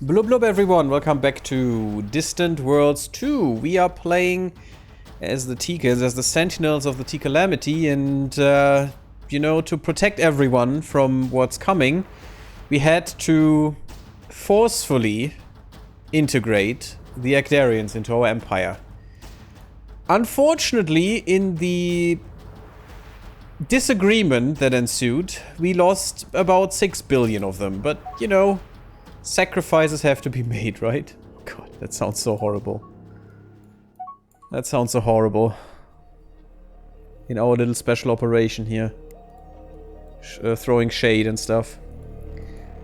Blub blub everyone, welcome back to Distant Worlds 2. We are playing as the Teekas, as the Sentinels of the Teekalamity, and you know, to protect everyone from what's coming, we had to forcefully integrate the Actarians into our empire. Unfortunately, in the disagreement that ensued, we lost about 6 billion of them, but you know, sacrifices have to be made, right? God, that sounds so horrible. That sounds so horrible. In our little special operation here. Throwing shade and stuff.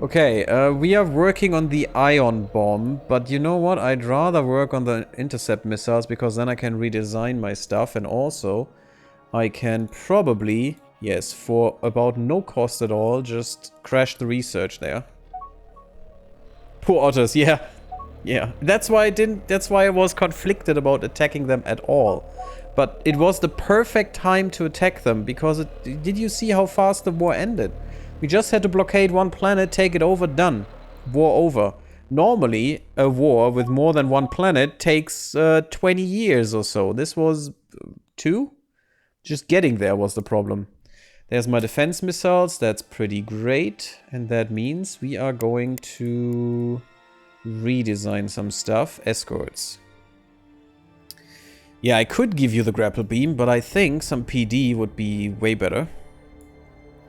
Okay, we are working on the ion bomb, but you know what? I'd rather work on the intercept missiles, because then I can redesign my stuff, and also I can probably, yes, for about no cost at all, just crash the research there. Poor otters, yeah. Yeah. That's why I was conflicted about attacking them at all. But it was the perfect time to attack them, because did you see how fast the war ended? We just had to blockade one planet, take it over, done. War over. Normally, a war with more than one planet takes 20 years or so. This was 2? Just getting there was the problem. There's my defense missiles, that's pretty great. And that means we are going to redesign some stuff. Escorts. Yeah, I could give you the grapple beam, but I think some PD would be way better.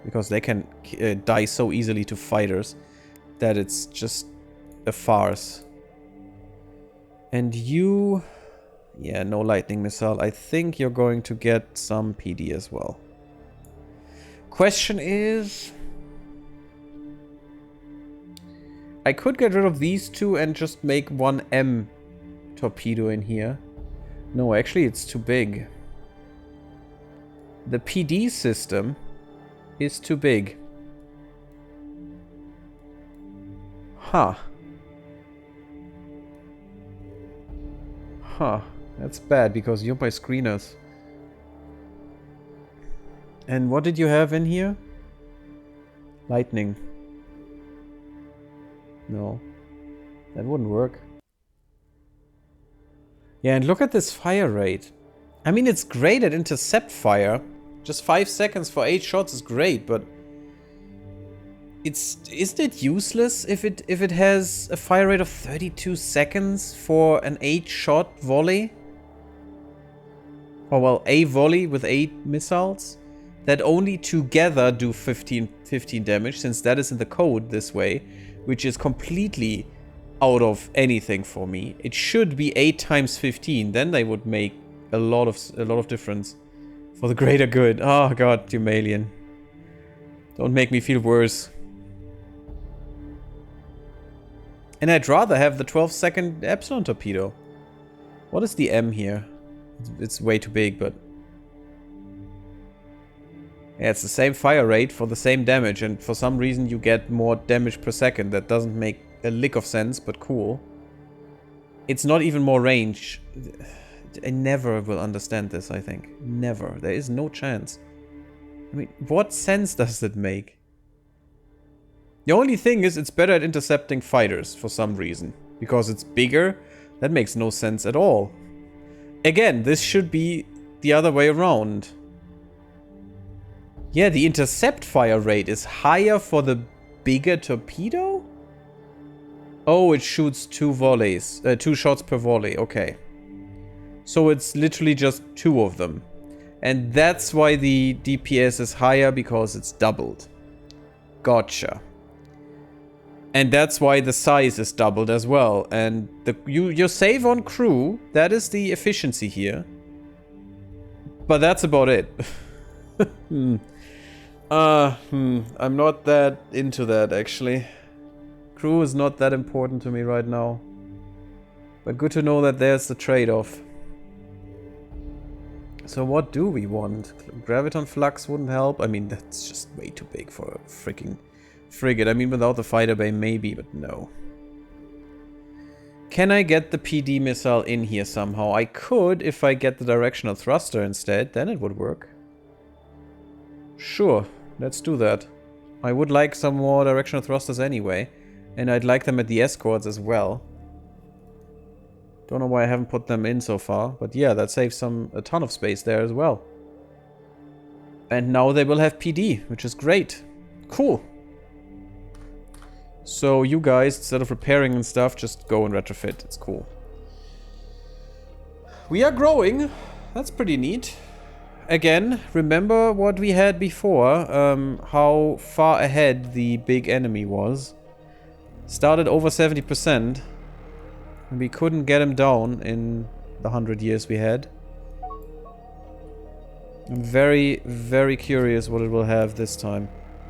Because they can die so easily to fighters that it's just a farce. And you... yeah, no lightning missile. I think you're going to get some PD as well. Question is... I could get rid of these two and just make one M torpedo in here. No, actually it's too big. The PD system is too big. Huh. Huh. That's bad, because you're my screeners. And what did you have in here? Lightning. No. That wouldn't work. Yeah, and look at this fire rate. I mean, it's great at intercept fire. Just 5 seconds for 8 shots is great, but... isn't it useless if it has a fire rate of 32 seconds for an 8-shot volley? Or well, a volley with 8 missiles? That only together do 15 damage, since that is in the code this way, which is completely out of anything for me. It should be 8 times 15, then they would make a lot of difference for the greater good. Oh god, Dumalian. Don't make me feel worse. And I'd rather have the 12-second Epsilon torpedo. What is the M here? It's way too big, but... yeah, it's the same fire rate for the same damage, and for some reason you get more damage per second. That doesn't make a lick of sense, but cool. It's not even more range. I never will understand this, I think. Never. There is no chance. I mean, what sense does it make? The only thing is it's better at intercepting fighters for some reason. Because it's bigger, that makes no sense at all. Again, this should be the other way around. Yeah, the intercept fire rate is higher for the bigger torpedo? Oh, it shoots 2 volleys. 2 shots per volley, okay. So it's literally just 2 of them. And that's why the DPS is higher, because it's doubled. Gotcha. And that's why the size is doubled as well. And you save on crew, that is the efficiency here. But that's about it. I'm not that into that, actually. Crew is not that important to me right now. But good to know that there's the trade-off. So what do we want? Graviton Flux wouldn't help. I mean, that's just way too big for a freaking frigate. I mean, without the fighter bay, maybe, but no. Can I get the PD missile in here somehow? I could if I get the directional thruster instead. Then it would work. Sure, let's do that. I would like some more directional thrusters anyway. And I'd like them at the escorts as well. Don't know why I haven't put them in so far. But yeah, that saves a ton of space there as well. And now they will have PD, which is great. Cool. So you guys, instead of repairing and stuff, just go and retrofit. It's cool. We are growing. That's pretty neat. Again, remember what we had before. How far ahead the big enemy was. Started over 70%. And we couldn't get him down in the 100 years we had. I'm very, very curious what it will have this time.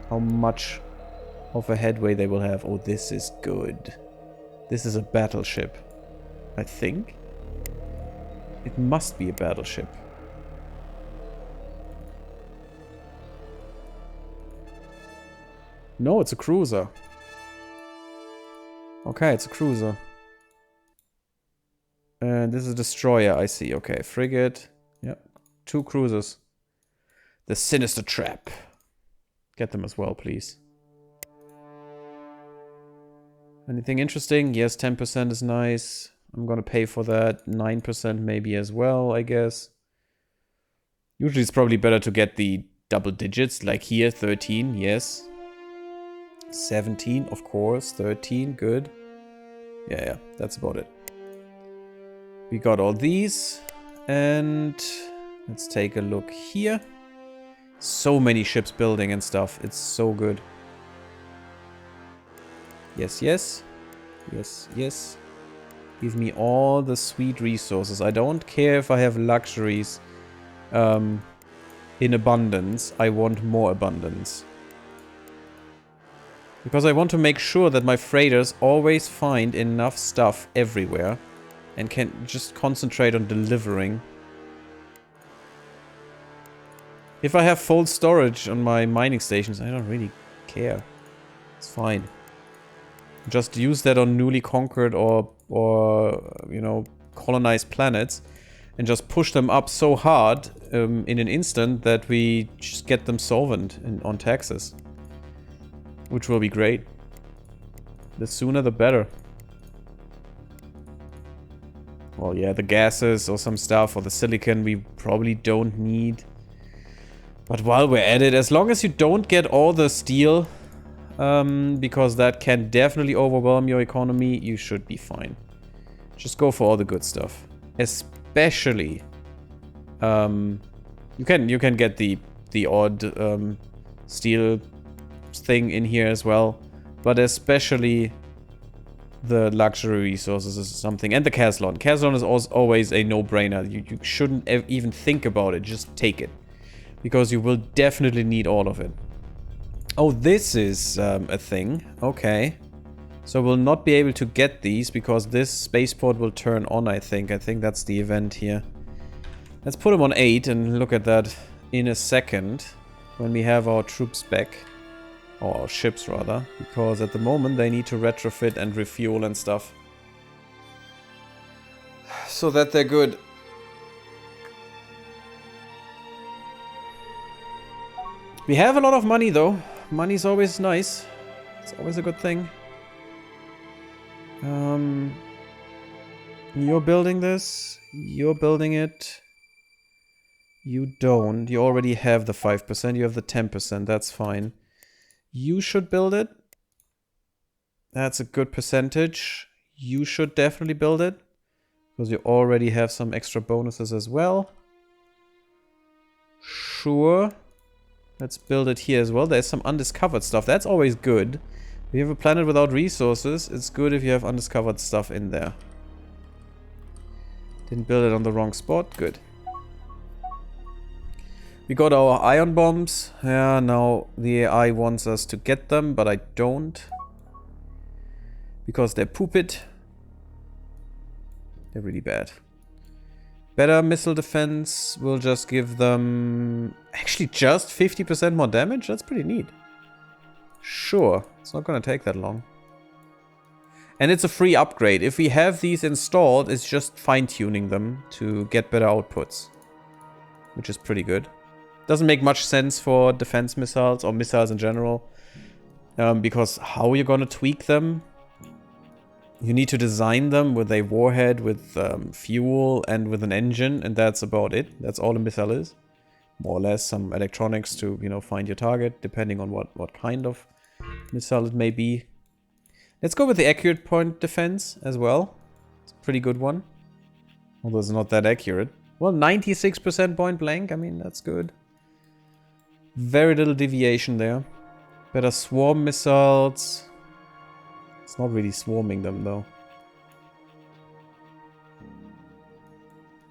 How much of a headway they will have. Oh, this is good. This is a battleship. I think. It must be a battleship. No, it's a cruiser. Okay, it's a cruiser. And this is a destroyer, I see. Okay, frigate. Yep. 2 cruisers. The Sinister Trap. Get them as well, please. Anything interesting? Yes, 10% is nice. I'm gonna pay for that. 9% maybe as well, I guess. Usually it's probably better to get the double digits, like here, 13, yes. 17, of course. 13, good. Yeah, that's about it. We got all these. And let's take a look here. So many ships building and stuff. It's so good. Yes, yes. Yes, yes. Give me all the sweet resources. I don't care if I have luxuries in abundance. I want more abundance. Because I want to make sure that my freighters always find enough stuff everywhere. And can just concentrate on delivering. If I have full storage on my mining stations, I don't really care. It's fine. Just use that on newly conquered or you know, colonized planets. And just push them up so hard in an instant that we just get them solvent on taxes. Which will be great. The sooner the better. Well, yeah, the gases or some stuff, or the silicon we probably don't need. But while we're at it, as long as you don't get all the steel, because that can definitely overwhelm your economy, you should be fine. Just go for all the good stuff. Especially, you can get the odd steel thing in here as well, but especially the luxury resources is something. And the Caslon. Caslon is always a no-brainer. You shouldn't even think about it. Just take it. Because you will definitely need all of it. Oh, this is a thing. Okay. So we'll not be able to get these because this spaceport will turn on, I think. I think that's the event here. Let's put them on 8 and look at that in a second. When we have our troops back. Or our ships, rather. Because at the moment they need to retrofit and refuel and stuff. So that they're good. We have a lot of money, though. Money's always nice. It's always a good thing. You're building this. You're building it. You don't. You already have the 5%. You have the 10%. That's fine. You should build it. That's a good percentage. You should definitely build it. Because you already have some extra bonuses as well. Sure. Let's build it here as well. There's some undiscovered stuff. That's always good. If you have a planet without resources, it's good if you have undiscovered stuff in there. Didn't build it on the wrong spot. Good. We got our ion bombs. Yeah, now the AI wants us to get them, but I don't. Because they're poopit. They're really bad. Better missile defense will just give them... Actually, just 50% more damage? That's pretty neat. Sure. It's not gonna take that long. And it's a free upgrade. If we have these installed, it's just fine-tuning them to get better outputs. Which is pretty good. Doesn't make much sense for defense missiles or missiles in general. Because how are you gonna tweak them? You need to design them with a warhead, with fuel, and with an engine, and that's about it. That's all a missile is. More or less some electronics to, you know, find your target, depending on what kind of missile it may be. Let's go with the accurate point defense as well. It's a pretty good one. Although it's not that accurate. Well, 96% point blank. I mean, that's good. Very little deviation there. Better swarm missiles. It's not really swarming them, though.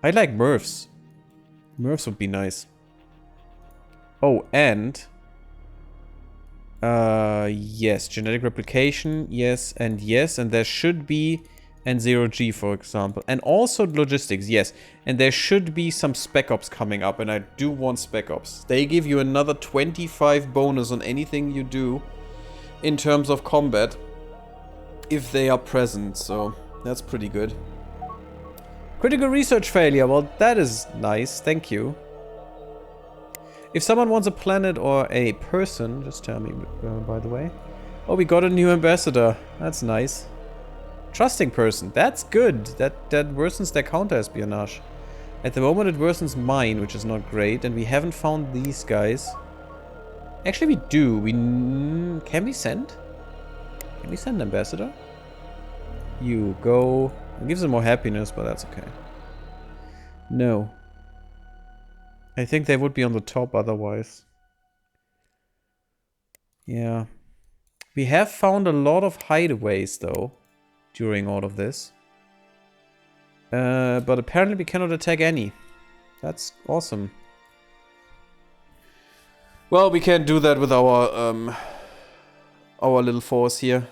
I like MRFs. MRFs would be nice. Oh, and... yes, genetic replication, yes, and there should be, and 0G, for example. And also logistics, yes. And there should be some Spec Ops coming up, and I do want Spec Ops. They give you another 25 bonus on anything you do in terms of combat, if they are present, so that's pretty good. Critical research failure, well, that is nice, thank you. If someone wants a planet or a person, just tell me, by the way. Oh, we got a new ambassador. That's nice. Trusting person. That's good. That worsens their counter-espionage. At the moment it worsens mine, which is not great. And we haven't found these guys. Actually, we do. Can we send? Can we send ambassador? You go. It gives them more happiness, but that's okay. No. I think they would be on the top otherwise. Yeah. We have found a lot of hideaways, though, during all of this. But apparently we cannot attack any. That's awesome. Well, we can't do that with our little force here.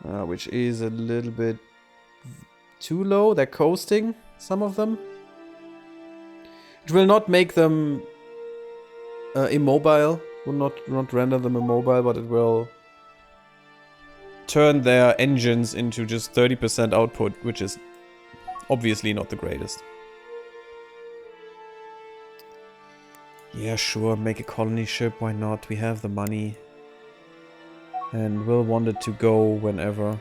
Which is a little bit too low. They're coasting, some of them. It will not make them immobile, will not render them immobile, but it will turn their engines into just 30% output, which is obviously not the greatest. Yeah, sure, make a colony ship, why not? We have the money. And we'll want it to go whenever.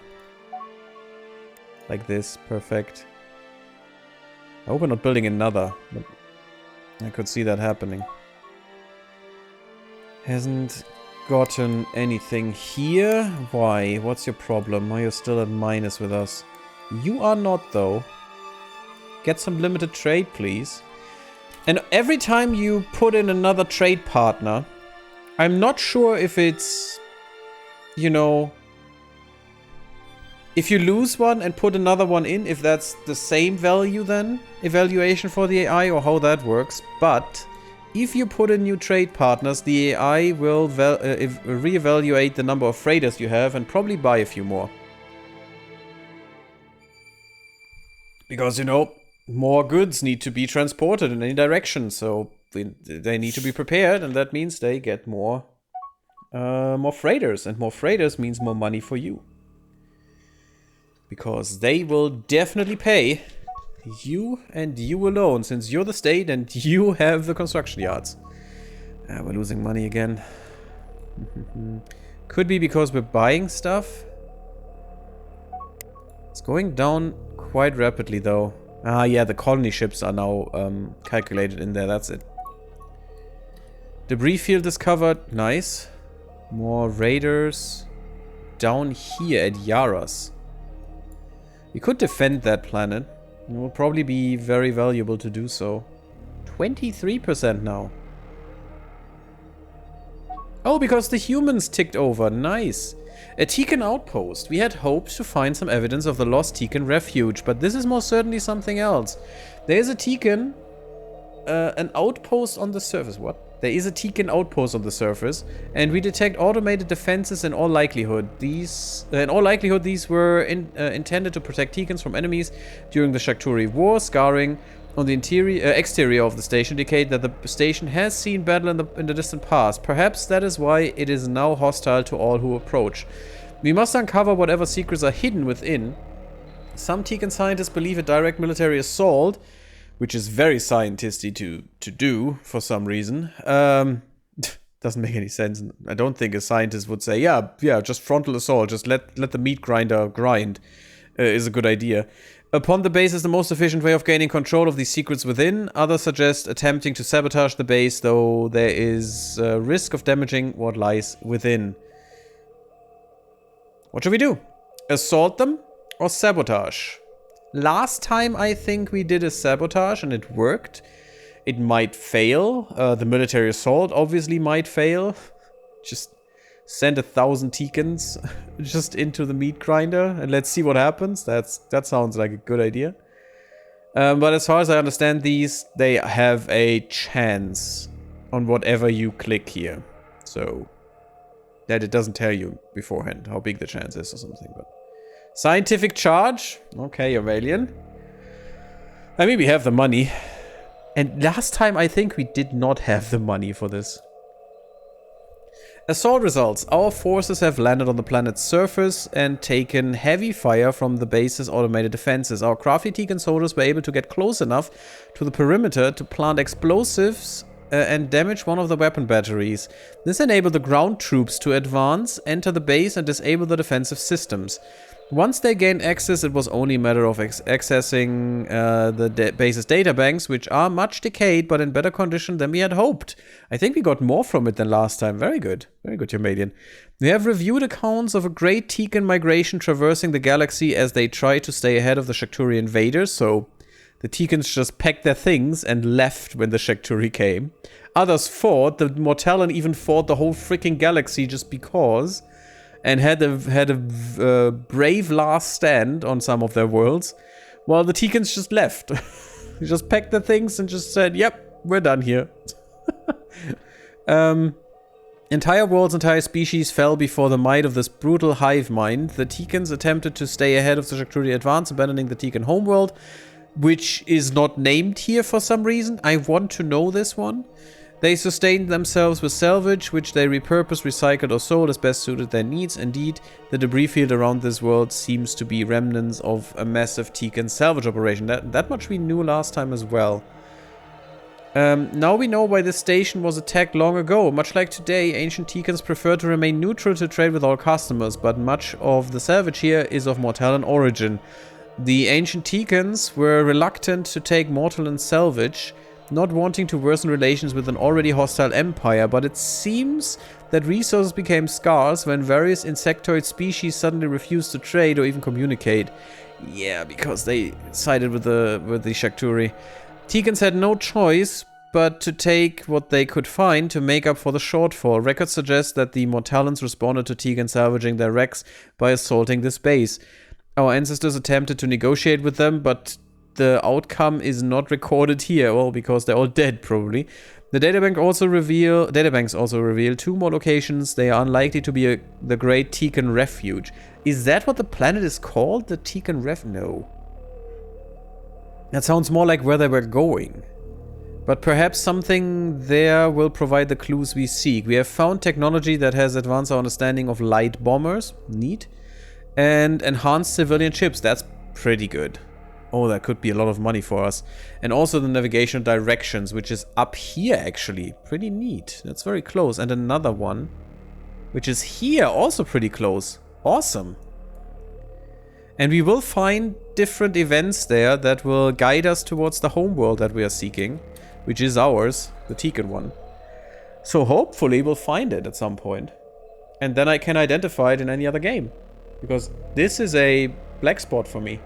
Like this, perfect. I hope we're not building another, but I could see that happening. Hasn't gotten anything here. Why? What's your problem? Are you still at minus with us? You are not, though. Get some limited trade, please. And every time you put in another trade partner, I'm not sure if it's, you know, if you lose one and put another one in, if that's the same value then, evaluation for the AI, or how that works. But if you put in new trade partners, the AI will reevaluate the number of freighters you have and probably buy a few more. Because, you know, more goods need to be transported in any direction, so they need to be prepared, and that means they get more freighters, and more freighters means more money for you. Because they will definitely pay you and you alone, since you're the state and you have the construction yards. We're losing money again. Could be because we're buying stuff. It's going down quite rapidly, though. Ah, yeah, the colony ships are now calculated in there, that's it. Debris field discovered, nice. More raiders down here at Yaras. We could defend that planet. It will probably be very valuable to do so. 23% now. Oh, because the humans ticked over. Nice. A Teekan outpost. We had hoped to find some evidence of the lost Teekan refuge, but this is most certainly something else. There is a Teekan, an outpost on the surface. What? There is a Teekan outpost on the surface, and we detect automated defenses in all likelihood. These were intended to protect Teekans from enemies during the Shakturi War. Scarring on the exterior of the station indicate that the station has seen battle in the distant past. Perhaps that is why it is now hostile to all who approach. We must uncover whatever secrets are hidden within. Some Teekan scientists believe a direct military assault, which is very scientisty to do for some reason. Doesn't make any sense. I don't think a scientist would say, yeah, just frontal assault. Just let the meat grinder grind. is a good idea. Upon the base is the most efficient way of gaining control of these secrets within. Others suggest attempting to sabotage the base, though there is a risk of damaging what lies within. What should we do? Assault them or sabotage? Last time I think we did a sabotage and it worked. It might fail. The military assault obviously might fail. Just send 1,000 Teekans just into the meat grinder and let's see what happens. That sounds like a good idea. But as far as I understand these, they have a chance on whatever you click here. So that it doesn't tell you beforehand how big the chance is or something. But scientific charge. Okay, Aurelian. I mean, we have the money. And last time I think we did not have the money for this. Assault results. Our forces have landed on the planet's surface and taken heavy fire from the base's automated defenses. Our crafty Teekan soldiers were able to get close enough to the perimeter to plant explosives and damage one of the weapon batteries. This enabled the ground troops to advance, enter the base, and disable the defensive systems. Once they gained access, it was only a matter of accessing the base's databanks, which are much decayed, but in better condition than we had hoped. I think we got more from it than last time. Very good, Yamadian. We have reviewed accounts of a great Teekan migration traversing the galaxy as they try to stay ahead of the Shakturi invaders, so the Teekans just packed their things and left when the Shakturi came. Others fought. The Mortallon even fought the whole freaking galaxy just because, and had a brave last stand on some of their worlds, while the Teekans just left. Just packed their things and just said, yep, we're done here. Entire worlds, entire species fell before the might of this brutal hive mind. The Teekans attempted to stay ahead of the Shakturi advance, abandoning the Teekan homeworld, which is not named here for some reason. I want to know this one. They sustained themselves with salvage, which they repurposed, recycled, or sold as best suited their needs. Indeed, the debris field around this world seems to be remnants of a massive Teekan salvage operation. That much we knew last time as well. Now we know why this station was attacked long ago. Much like today, ancient Teekans prefer to remain neutral to trade with all customers, but much of the salvage here is of Mortallon origin. The ancient Teekans were reluctant to take Mortallon salvage, not wanting to worsen relations with an already hostile empire, but it seems that resources became scarce when various insectoid species suddenly refused to trade or even communicate. Yeah, because they sided with the Shakturi. Teekans had no choice but to take what they could find to make up for the shortfall. Records suggest that the Mortallons responded to Teekan salvaging their wrecks by assaulting this base. Our ancestors attempted to negotiate with them, but the outcome is not recorded here. Well, because they're all dead, probably. The databanks also reveal 2 more locations. They are unlikely to be the Great Teekan Refuge. Is that what the planet is called? The Teekan No. That sounds more like where they were going. But perhaps something there will provide the clues we seek. We have found technology that has advanced our understanding of light bombers. Neat. And enhanced civilian ships. That's pretty good. Oh, that could be a lot of money for us. And also the navigational directions, which is up here, actually. Pretty neat. That's very close. And another one, which is here, also pretty close. Awesome. And we will find different events there that will guide us towards the homeworld that we are seeking, which is ours, the Teekan one. So hopefully we'll find it at some point. And then I can identify it in any other game. Because this is a black spot for me.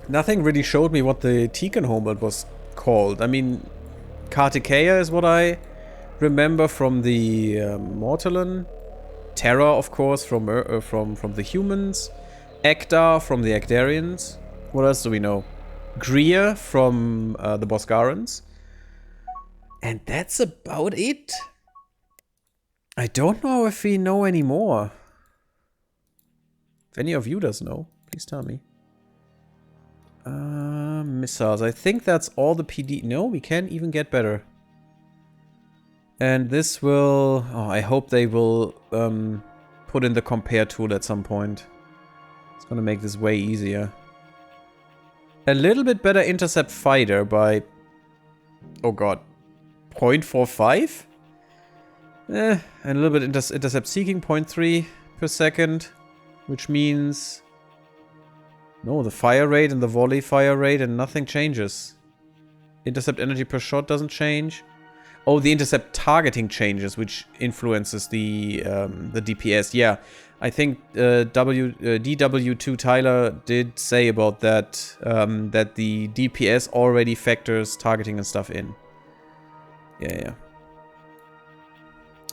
Nothing really showed me what the Teekan homeworld was called. I mean, Kartikeya is what I remember from the Mortallon. Terra, of course, from the humans. Ektar from the Ekdarians. What else do we know? Greer from the Bosgarans. And that's about it. I don't know if we know any more. If any of you does know, please tell me. Missiles. I think that's all the PD. No, we can even get better. And this will... Oh, I hope they will put in the compare tool at some point. It's gonna make this way easier. A little bit better intercept fighter by... Oh god. 0.45? And a little bit intercept seeking, 0.3 per second. which means... No, the fire rate and the volley fire rate and nothing changes. Intercept energy per shot doesn't change. Oh, the intercept targeting changes, which influences the DPS. Yeah, I think DW2 Tyler did say about that, that the DPS already factors targeting and stuff in. Yeah.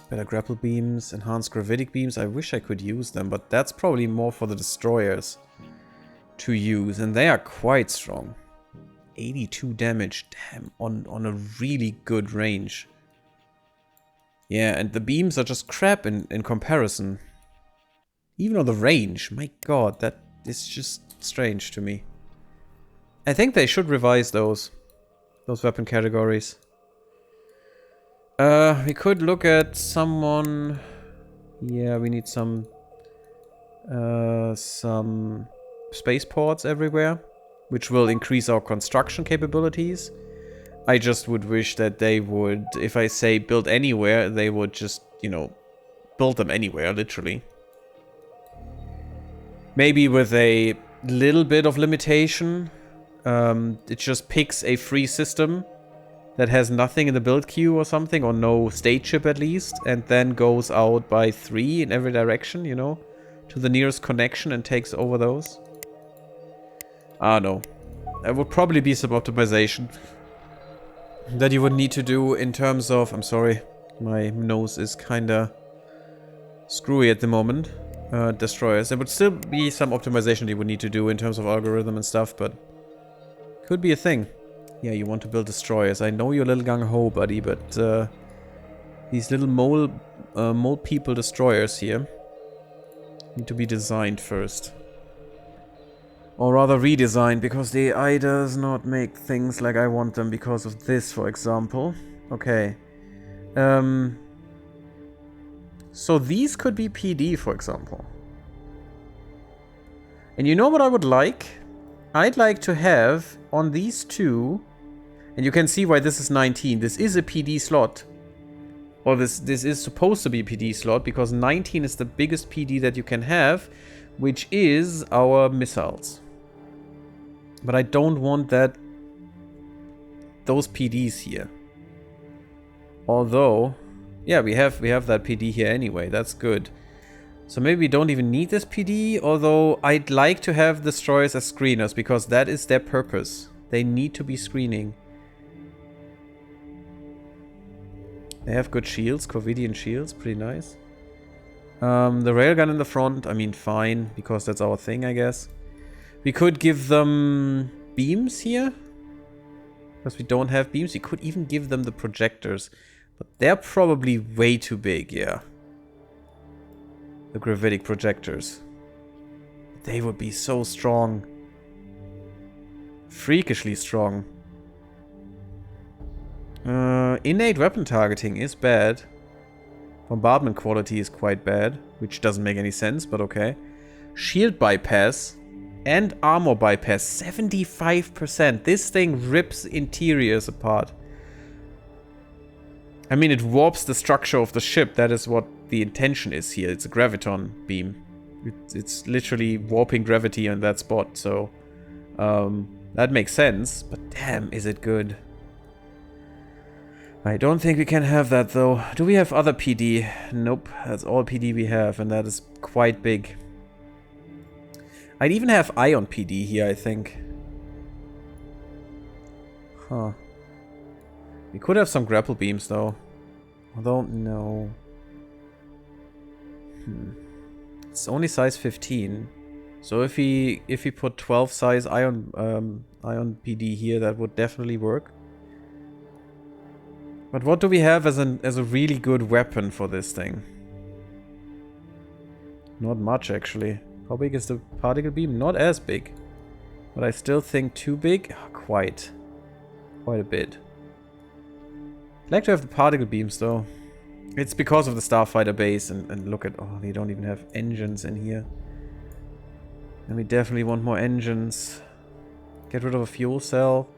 Better grapple beams, enhanced gravitic beams. I wish I could use them, but that's probably more for the destroyers to use, and they are quite strong. 82 damage, damn, on a really good range. Yeah, and the beams are just crap in comparison. Even on the range, my god, that is just strange to me. I think they should revise those weapon categories. We could look at someone... Yeah, we need some spaceports everywhere, which will increase our construction capabilities. I just would wish that they would, if I say build anywhere, they would just, you know, build them anywhere, literally. Maybe with a little bit of limitation. It just picks a free system that has nothing in the build queue or something, or no state chip at least, and then goes out by 3 in every direction, you know, to the nearest connection and takes over those. Ah, no. There would probably be some optimization that you would need to do in terms of... I'm sorry, my nose is kinda screwy at the moment. Destroyers. There would still be some optimization that you would need to do in terms of algorithm and stuff, but could be a thing. Yeah, you want to build destroyers. I know you're a little gung-ho, buddy, but these little mole people destroyers here need to be designed first. Or rather redesigned, because the AI does not make things like I want them because of this, for example. Okay. So these could be PD, for example. And you know what I would like? I'd like to have on these two, and you can see why this is 19. This is a PD slot. Or this is supposed to be a PD slot, because 19 is the biggest PD that you can have, which is our missiles. But I don't want those PDs here. Although, yeah, we have that PD here anyway. That's good. So maybe we don't even need this PD, although I'd like to have destroyers as screeners, because that is their purpose. They need to be screening. They have good shields, Corvidian shields, pretty nice. The railgun in the front, I mean, fine, because that's our thing, I guess. We could give them beams here, because we don't have beams. We could even give them the projectors, but they're probably way too big, yeah. The gravitic projectors. They would be so strong. Freakishly strong. Innate weapon targeting is bad. Bombardment quality is quite bad, which doesn't make any sense, but okay. Shield bypass and armor bypass, 75%. This thing rips interiors apart. I mean, it warps the structure of the ship. That is what the intention is here. It's a graviton beam. It's literally warping gravity on that spot, so that makes sense. But damn, is it good. I don't think we can have that, though. Do we have other PD? Nope, that's all PD we have, and that is quite big. I'd even have ion PD here, I think. Huh. We could have some grapple beams, though. Although, no. It's only size 15. So if we put 12 size ion PD here, that would definitely work. But what do we have as a really good weapon for this thing? Not much, actually. How big is the particle beam? Not as big. But I still think too big? Oh, quite a bit. I'd like to have the particle beams, though. It's because of the Starfighter base, and look at... Oh, they don't even have engines in here. And we definitely want more engines. Get rid of a fuel cell.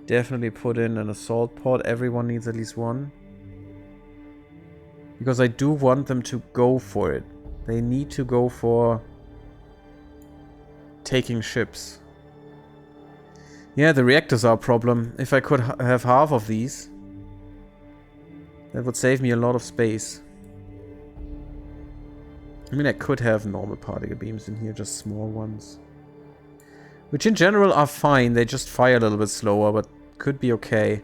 Definitely put in an assault pod. Everyone needs at least one. Because I do want them to go for it. They need to go for taking ships. Yeah, the reactors are a problem. If I could have half of these, that would save me a lot of space. I mean, I could have normal particle beams in here, just small ones. Which in general are fine, they just fire a little bit slower, but could be okay.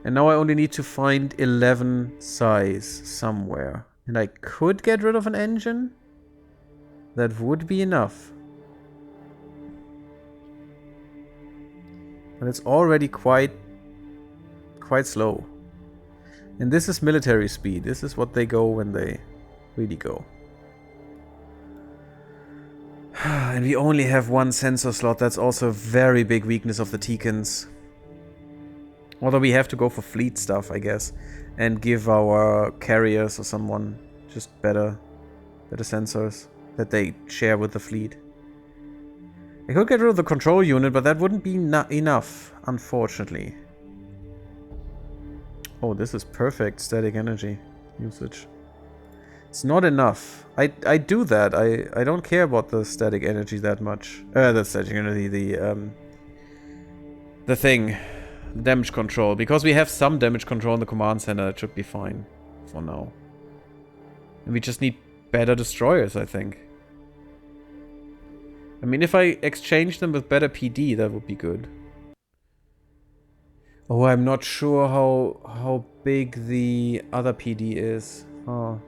And now I only need to find 11 size somewhere. And I could get rid of an engine. That would be enough. But it's already quite slow. And this is military speed. This is what they go when they really go. And we only have one sensor slot. That's also a very big weakness of the Teekans. Although we have to go for fleet stuff, I guess. And give our carriers or someone just better sensors that they share with the fleet. I could get rid of the control unit, but that wouldn't be enough, unfortunately. Oh, this is perfect static energy usage. It's not enough. I do that. I don't care about the static energy that much. The static energy, the thing. The damage control. Because we have some damage control in the command center, it should be fine for now. And we just need better destroyers, I think. I mean, if I exchange them with better PD, that would be good. Oh, I'm not sure how big the other PD is. Oh.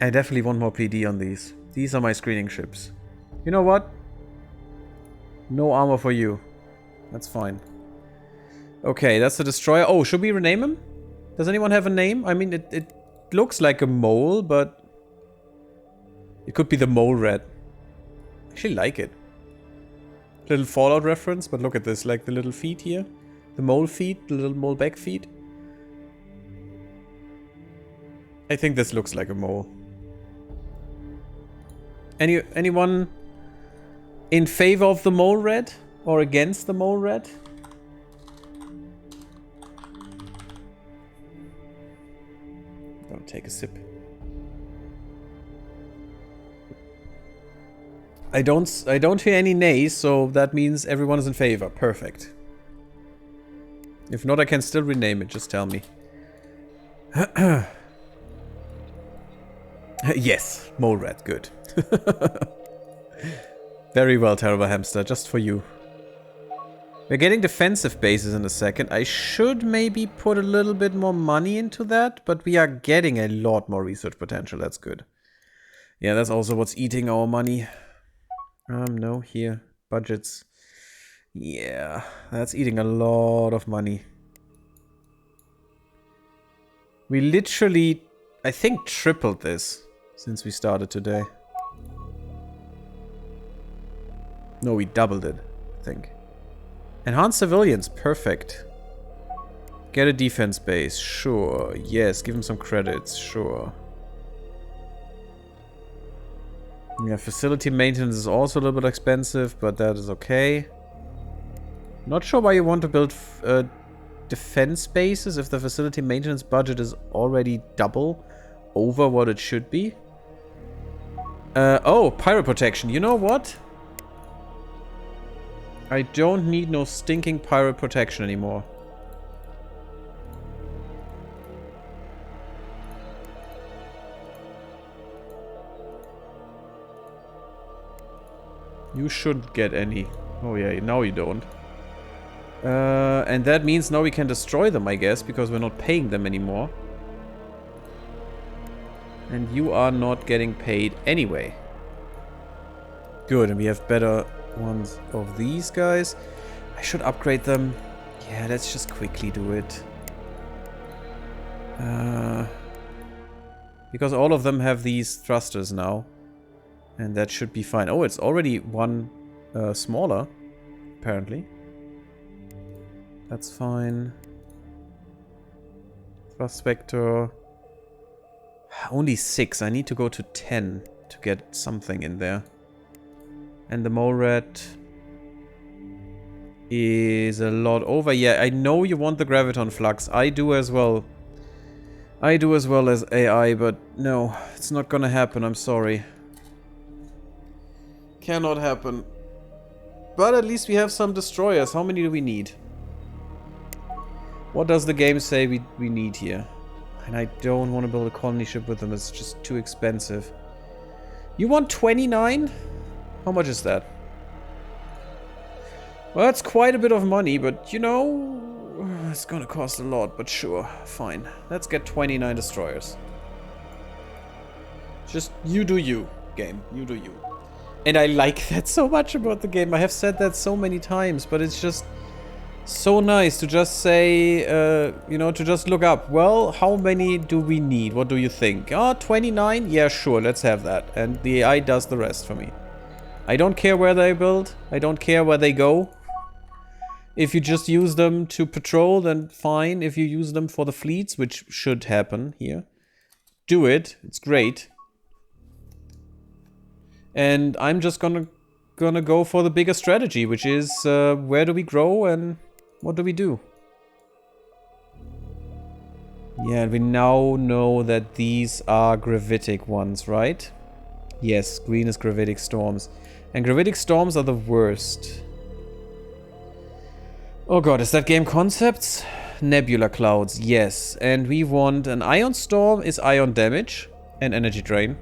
I definitely want more PD on these. These are my screening ships. You know what? No armor for you. That's fine. Okay, that's the destroyer. Oh, should we rename him? Does anyone have a name? I mean, it looks like a mole, but... it could be the mole red. I actually like it. Little Fallout reference, but look at this. Like the little feet here. The mole feet, the little mole back feet. I think this looks like a mole. Anyone in favor of the mole red? Or against the mole red? Gonna take a sip. I don't hear any nays, so that means everyone is in favor. Perfect. If not, I can still rename it. Just tell me. Yes, mole rat. Good. Very well, terrible hamster. Just for you. We're getting defensive bases in a second. I should maybe put a little bit more money into that, but we are getting a lot more research potential. That's good. Yeah, that's also what's eating our money. No, here. Budgets. Yeah, that's eating a lot of money. We literally, I think, tripled this since we started today. No, we doubled it, I think. Enhance civilians, perfect. Get a defense base, sure. Yes, give him some credits, sure. Yeah, facility maintenance is also a little bit expensive, but that is okay. Not sure why you want to build defense bases if the facility maintenance budget is already double over what it should be. Oh, pirate protection. You know what? I don't need no stinking pirate protection anymore. You shouldn't get any. Oh yeah, now you don't. And that means now we can destroy them, I guess, because we're not paying them anymore. And you are not getting paid anyway. Good, and we have better ones of these guys. I should upgrade them. Yeah, let's just quickly do it. Because all of them have these thrusters now. And that should be fine. Oh, it's already one smaller, apparently. That's fine. Thrust vector. Only 6. I need to go to 10 to get something in there. And the mole rat is a lot over. Yeah, I know you want the graviton flux. I do as well. I do as well as AI, but no, it's not gonna happen. I'm sorry. Cannot happen. But at least we have some destroyers. How many do we need? What does the game say we need here? And I don't want to build a colony ship with them. It's just too expensive. You want 29? How much is that? Well, that's quite a bit of money, but you know... It's gonna cost a lot, but sure. Fine. Let's get 29 destroyers. Just you do you, game. You do you. And I like that so much about the game. I have said that so many times, but it's just so nice to just say, you know, to just look up. Well, how many do we need? What do you think? Oh, 29? Yeah, sure, let's have that. And the AI does the rest for me. I don't care where they build. I don't care where they go. If you just use them to patrol, then fine. If you use them for the fleets, which should happen here, do it. It's great. And I'm just gonna go for the bigger strategy, which is where do we grow and what do we do? Yeah, and we now know that these are gravitic ones, right? Yes, green is gravitic storms. And gravitic storms are the worst. Oh god, is that game concepts? Nebula clouds, yes. And we want an ion storm is ion damage and energy drain.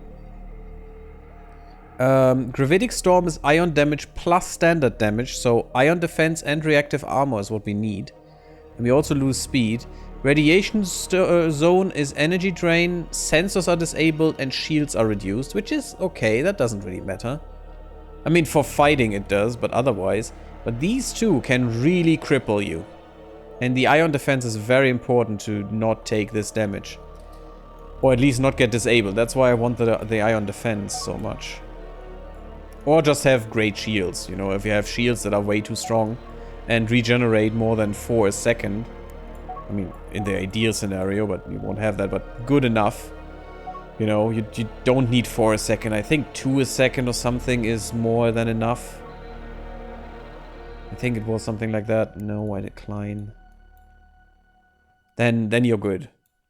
Gravitic storm is ion damage plus standard damage, so ion defense and reactive armor is what we need. And we also lose speed. Radiation zone is energy drain, sensors are disabled and shields are reduced, which is okay, that doesn't really matter. I mean, for fighting it does, but otherwise. But these two can really cripple you. And the ion defense is very important to not take this damage. Or at least not get disabled. That's why I want the ion defense so much. Or just have great shields, you know, if you have shields that are way too strong and regenerate more than 4 a second. I mean, in the ideal scenario, but you won't have that, but good enough. You know, you don't need 4 a second. I think 2 a second or something is more than enough. I think it was something like that. No, I decline. Then you're good.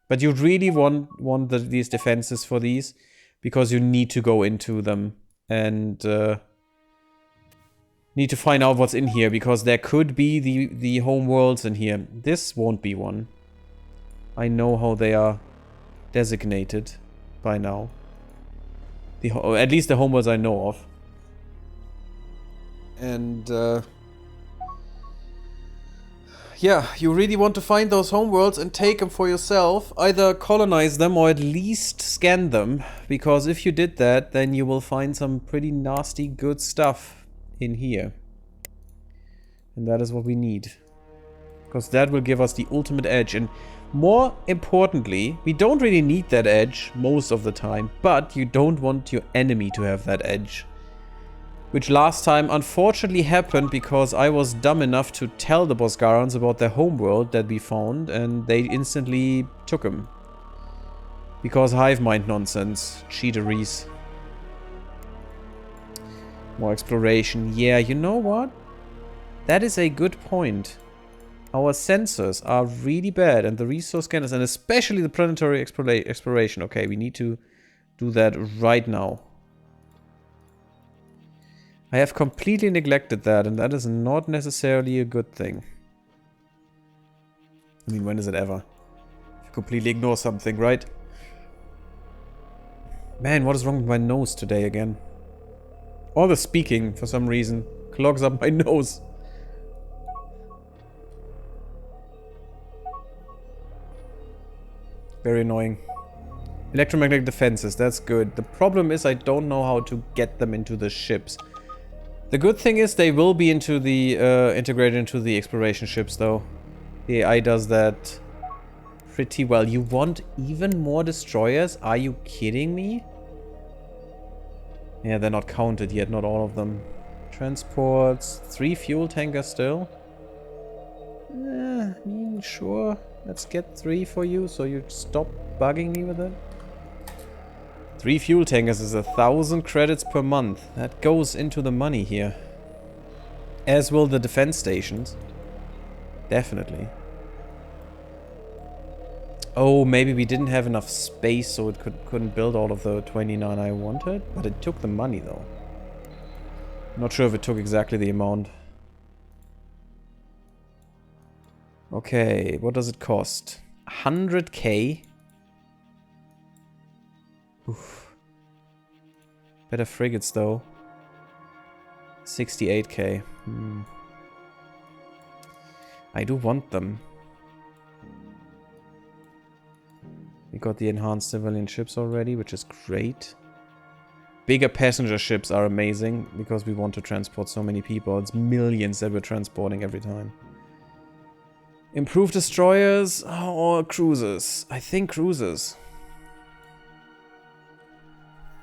But you really want these defenses for these, because you need to go into them. And need to find out what's in here, because there could be the home worlds in here. This won't be one. I know how they are designated by now. At least the home worlds I know of. And yeah, you really want to find those homeworlds and take them for yourself. Either colonize them or at least scan them. Because if you did that, then you will find some pretty nasty good stuff in here. And that is what we need. Because that will give us the ultimate edge. And more importantly, we don't really need that edge most of the time. But you don't want your enemy to have that edge. Which last time unfortunately happened because I was dumb enough to tell the Bosgarans about their homeworld that we found, and they instantly took him. Because hive mind nonsense. Cheateries. More exploration. Yeah, you know what? That is a good point. Our sensors are really bad, and the resource scanners, and especially the planetary exploration. Okay, we need to do that right now. I have completely neglected that, and that is not necessarily a good thing. I mean, when is it ever? You completely ignore something, right? Man, what is wrong with my nose today again? All the speaking, for some reason, clogs up my nose. Very annoying. Electromagnetic defenses, that's good. The problem is I don't know how to get them into the ships. The good thing is they will be into the integrated into the exploration ships, though. The AI does that pretty well. You want even more destroyers? Are you kidding me? Yeah, they're not counted yet, not all of them. Transports, 3 fuel tankers still. I mean, sure. Let's get 3 for you, so you stop bugging me with it. 3 fuel tankers is 1,000 credits per month. That goes into the money here. As will the defense stations. Definitely. Oh, maybe we didn't have enough space, so it couldn't build all of the 29 I wanted. But it took the money, though. Not sure if it took exactly the amount. Okay, what does it cost? 100k? Oof. Better frigates though. 68k. I do want them. We got the enhanced civilian ships already, which is great. Bigger passenger ships are amazing because we want to transport so many people. It's millions that we're transporting every time. Improved destroyers or cruisers? I think cruisers.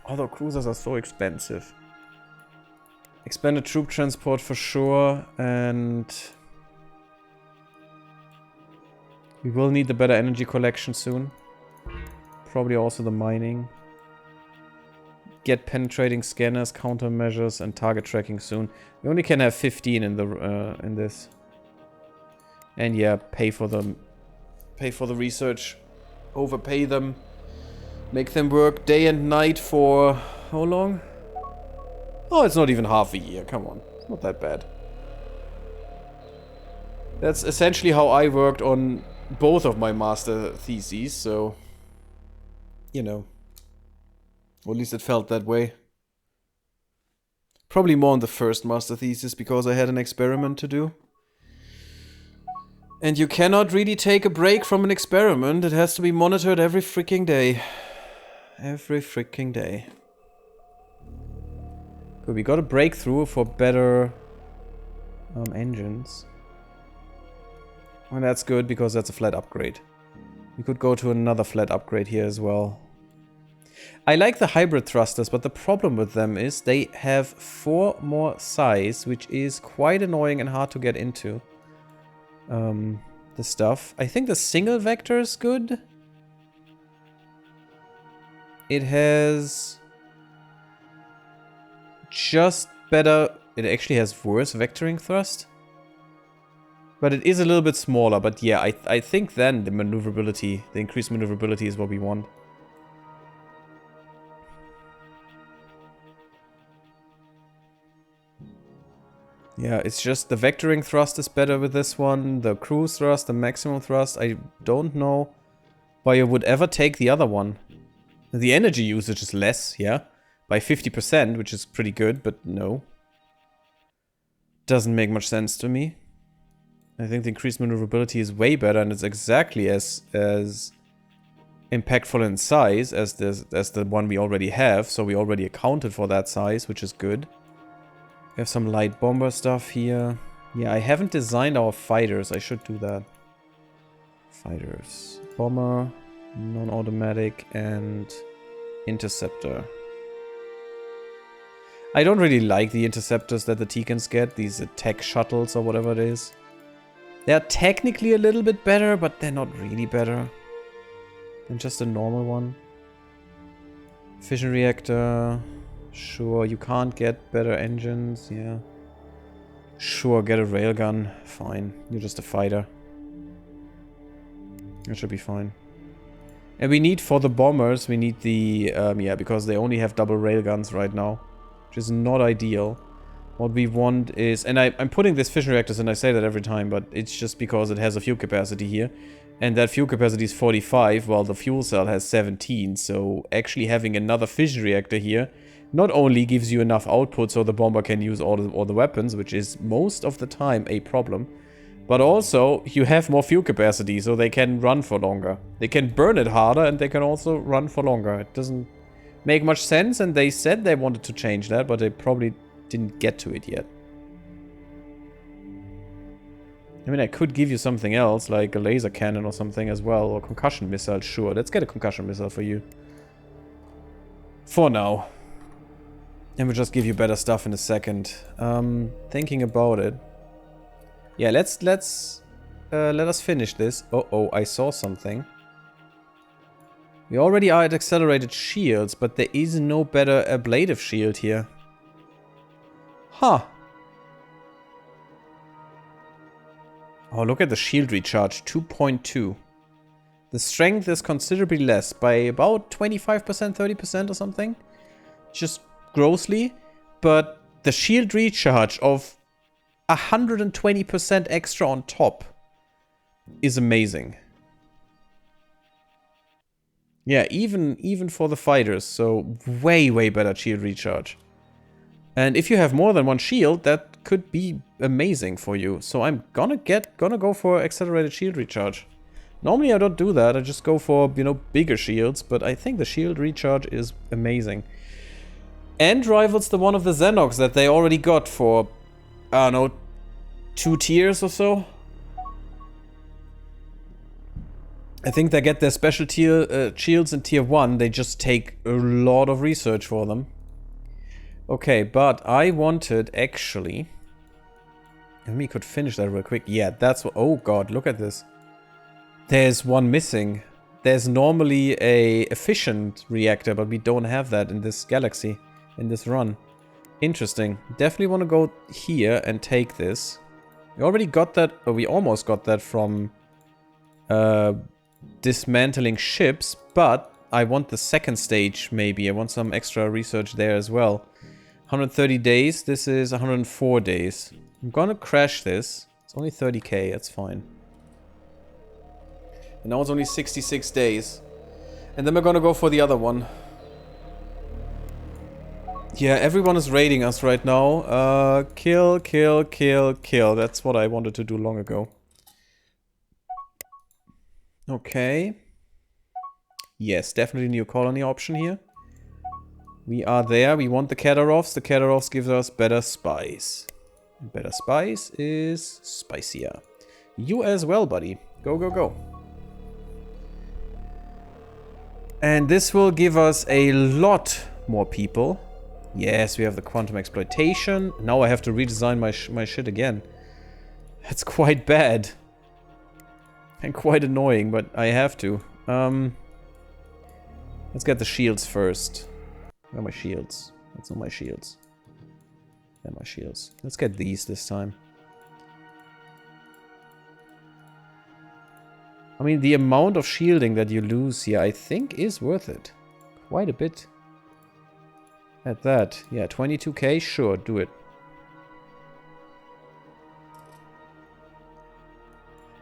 Although cruisers are so expensive. Expanded troop transport for sure, and we will need the better energy collection soon. Probably also the mining. Get penetrating scanners, countermeasures, and target tracking soon. We only can have 15 in this. And yeah, pay for the research. Overpay them. Make them work day and night for how long? Oh, it's not even half a year. Come on. It's not that bad. That's essentially how I worked on both of my master theses, so you know. Or at least it felt that way. Probably more on the first master thesis because I had an experiment to do. And you cannot really take a break from an experiment. It has to be monitored every freaking day. Every freaking day. Good, we got a breakthrough for better engines. And that's good because that's a flat upgrade. We could go to another flat upgrade here as well. I like the hybrid thrusters, but the problem with them is they have 4 more size, which is quite annoying and hard to get into. The stuff. I think the single vector is good. It has just better... It actually has worse vectoring thrust. But it is a little bit smaller. But yeah, I think then the maneuverability, the increased maneuverability is what we want. Yeah, it's just the vectoring thrust is better with this one. The cruise thrust, the maximum thrust. I don't know why you would ever take the other one. The energy usage is less, yeah. By 50%, which is pretty good, but no. Doesn't make much sense to me. I think the increased maneuverability is way better, and it's exactly as impactful in size as the one we already have. So we already accounted for that size, which is good. We have some light bomber stuff here. Yeah, I haven't designed our fighters. I should do that. Fighters. Bomber, non-automatic, and interceptor. I don't really like the interceptors that the Teekans get. These attack shuttles or whatever it is. They're technically a little bit better, but they're not really better than just a normal one. Fission reactor. Sure, you can't get better engines, yeah. Sure, get a railgun. Fine, you're just a fighter. That should be fine. And we need, for the bombers, we need the, yeah, because they only have double railguns right now. Which is not ideal. What we want is, and I'm putting this fission reactors, and I say that every time, but it's just because it has a fuel capacity here. And that fuel capacity is 45, while the fuel cell has 17. So actually having another fission reactor here not only gives you enough output so the bomber can use all the weapons, which is most of the time a problem, but also you have more fuel capacity so they can run for longer. They can burn it harder and they can also run for longer. It doesn't make much sense, and they said they wanted to change that, but they probably didn't get to it yet. I mean, I could give you something else, like a laser cannon or something as well, or concussion missile, sure. Let's get a concussion missile for you. For now. And we'll just give you better stuff in a second. Thinking about it. Yeah, let us finish this. Oh, I saw something. We already are at accelerated shields, but there is no better ablative shield here. Huh. Oh, look at the shield recharge, 2.2. The strength is considerably less, by about 25%, 30% or something. Just grossly, but the shield recharge of 120% extra on top is amazing. Yeah, even for the fighters, so way better shield recharge. And if you have more than one shield, that could be amazing for you. So I'm gonna go for accelerated shield recharge. Normally I don't do that, I just go for, you know, bigger shields, but I think the shield recharge is amazing. And rivals the one of the Xenox that they already got for, I don't know, 2 tiers or so. I think they get their special tier shields in tier 1, they just take a lot of research for them. Okay, but I wanted actually... And we could finish that real quick. Yeah, that's what... Oh god, look at this. There's one missing. There's normally a efficient reactor, but we don't have that in this galaxy, in this run. Interesting. Definitely want to go here and take this. We already got that, or we almost got that from dismantling ships, but I want the second stage maybe. I want some extra research there as well. 130 days, this is 104 days. I'm gonna crash this. It's only 30k, that's fine. And now it's only 66 days. And then we're gonna go for the other one. Yeah, everyone is raiding us right now. Kill. That's what I wanted to do long ago. Okay. Yes, definitely new colony option here. We are there. We want the Kadarovs. The Kadarovs gives us better spice. And better spice is spicier. You as well, buddy. Go. And this will give us a lot more people. Yes, we have the quantum exploitation. Now I have to redesign my shit again. That's quite bad. And quite annoying, but I have to. Let's get the shields first. Where are my shields? That's not my shields. They're my shields. Let's get these this time. I mean, the amount of shielding that you lose here, I think, is worth it. Quite a bit. At that. Yeah, 22k? Sure, do it.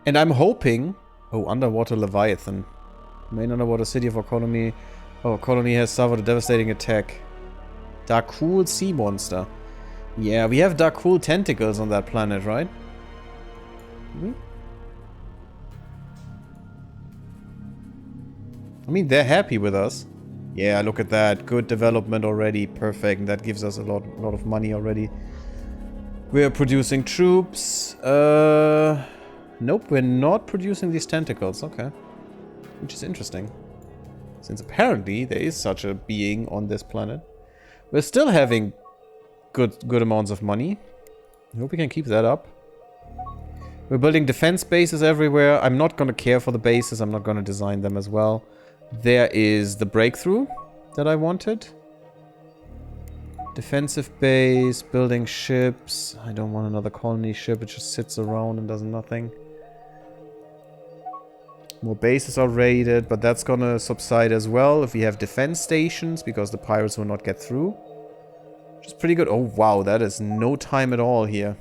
And I'm hoping... Oh, underwater Leviathan. Main underwater city of our colony. Our colony has suffered a devastating attack. Darkhool sea monster. Yeah, we have Darkhool tentacles on that planet, right? I mean, they're happy with us. Yeah, look at that. Good development already. Perfect. That gives us a lot of money already. We're producing troops. Nope, we're not producing these tentacles. Okay. Which is interesting. Since apparently there is such a being on this planet. We're still having good amounts of money. I hope we can keep that up. We're building defense bases everywhere. I'm not gonna care for the bases. I'm not gonna design them as well. There is the breakthrough that I wanted. Defensive base, building ships. I don't want another colony ship. It just sits around and does nothing. More bases are raided, but that's gonna subside as well if we have defense stations, because the pirates will not get through. Which is pretty good. Oh wow, that is no time at all here.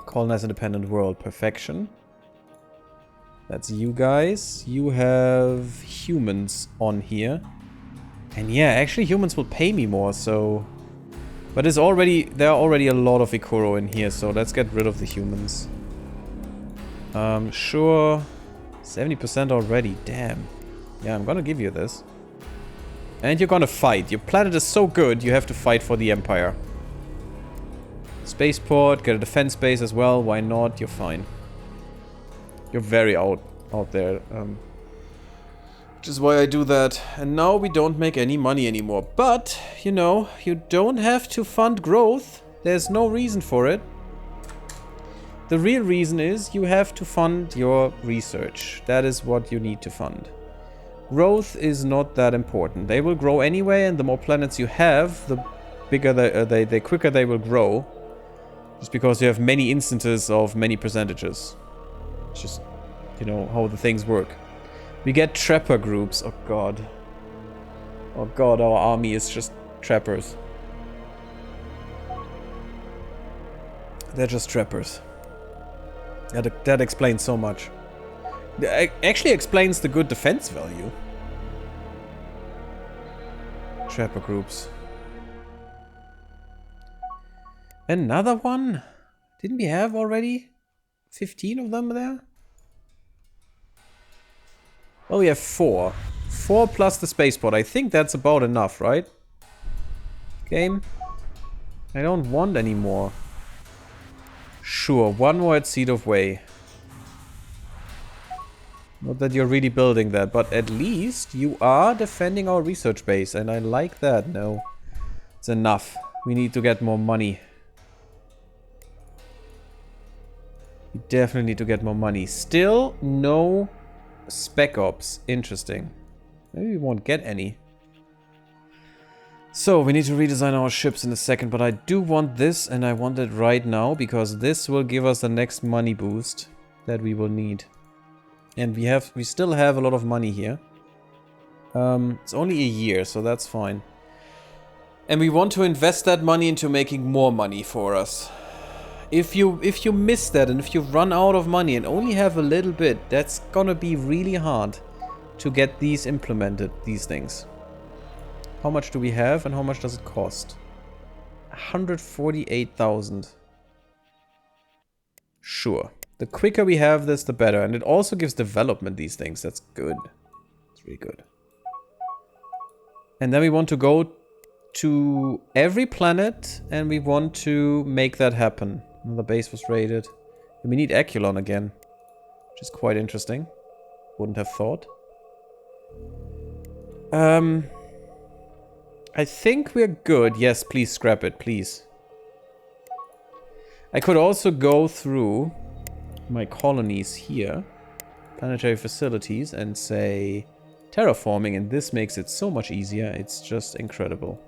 Colonize independent world. Perfection. That's you guys. You have humans on here. And yeah, actually humans will pay me more, so... But there are already a lot of Ikoro in here, so let's get rid of the humans. Sure... 70% already, damn. Yeah, I'm gonna give you this. And you're gonna fight. Your planet is so good, you have to fight for the Empire. Spaceport, get a defense base as well, why not? You're fine. You're very out there. Which is why I do that. And now we don't make any money anymore. But, you know, you don't have to fund growth. There's no reason for it. The real reason is you have to fund your research. That is what you need to fund. Growth is not that important. They will grow anyway, and the more planets you have, the bigger the quicker they will grow. Just because you have many instances of many percentages. It's just, you know, how the things work. We get trapper groups. Oh god. Oh god, our army is just trappers. They're just trappers. That explains so much. It actually explains the good defense value. Trapper groups. Another one? Didn't we have already 15 of them there? Well, we have 4. 4 plus the spaceport. I think that's about enough, right? Game? I don't want any more. Sure, one more at Seed of Way. Not that you're really building that, but at least you are defending our research base, and I like that. No, it's enough. We need to get more money. We definitely need to get more money. Still no Spec Ops. Interesting. Maybe we won't get any. So, we need to redesign our ships in a second, but I do want this, and I want it right now, because this will give us the next money boost that we will need. And we still have a lot of money here. It's only a year, so that's fine. And we want to invest that money into making more money for us. If you miss that, and if you run out of money and only have a little bit, that's gonna be really hard to get these implemented, these things. How much do we have and how much does it cost? 148,000. Sure. The quicker we have this, the better. And it also gives development, these things. That's good. It's really good. And then we want to go to every planet and we want to make that happen. Another base was raided. And we need Aculon again, which is quite interesting. Wouldn't have thought. I think we're good. Yes, please scrap it, please. I could also go through my colonies here, planetary facilities, and say terraforming, and this makes it so much easier. It's just incredible.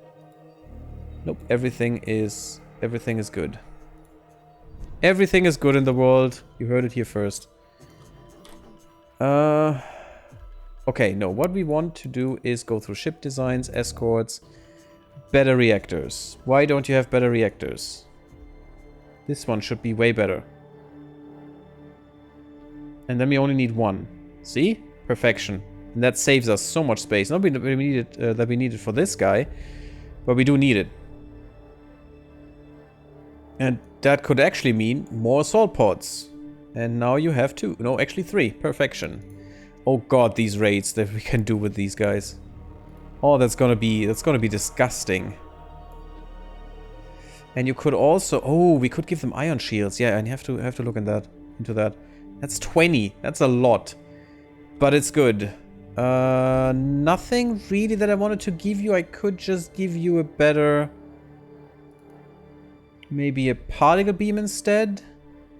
Nope, everything is good. Everything is good in the world. You heard it here first. Okay, no, what we want to do is go through ship designs, escorts, better reactors. Why don't you have better reactors? This one should be way better. And then we only need one. See? Perfection. And that saves us so much space. Not that we need it for this guy, but we do need it. And that could actually mean more assault pods. And now you have 2. No, actually 3. Perfection. Oh god, these raids that we can do with these guys. Oh, that's gonna be disgusting. And you could also, oh, we could give them ion shields. Yeah, and you have to look into that. That's 20. That's a lot. But it's good. Nothing really that I wanted to give you. I could just give you a better, maybe a particle beam instead.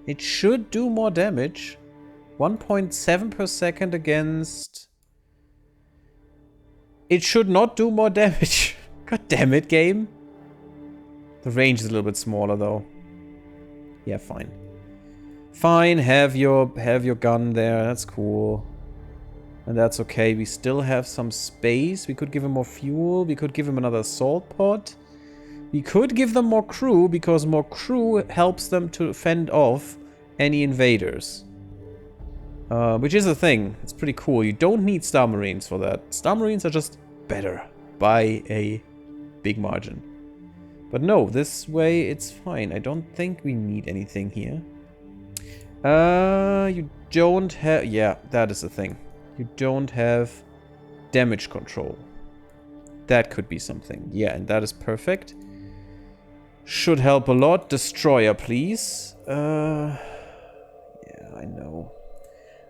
It should do more damage. 1.7 per second against... It should not do more damage. God damn it, game. The range is a little bit smaller, though. Yeah, fine. Fine, have your gun there. That's cool. And that's okay. We still have some space. We could give him more fuel. We could give him another assault pod. We could give them more crew, because more crew helps them to fend off any invaders. Which is a thing. It's pretty cool. You don't need Star Marines for that. Star Marines are just better by a big margin. But no, this way it's fine. I don't think we need anything here. You don't have... Yeah, that is the thing. You don't have damage control. That could be something. Yeah, and that is perfect. Should help a lot. Destroyer, please. Yeah, I know.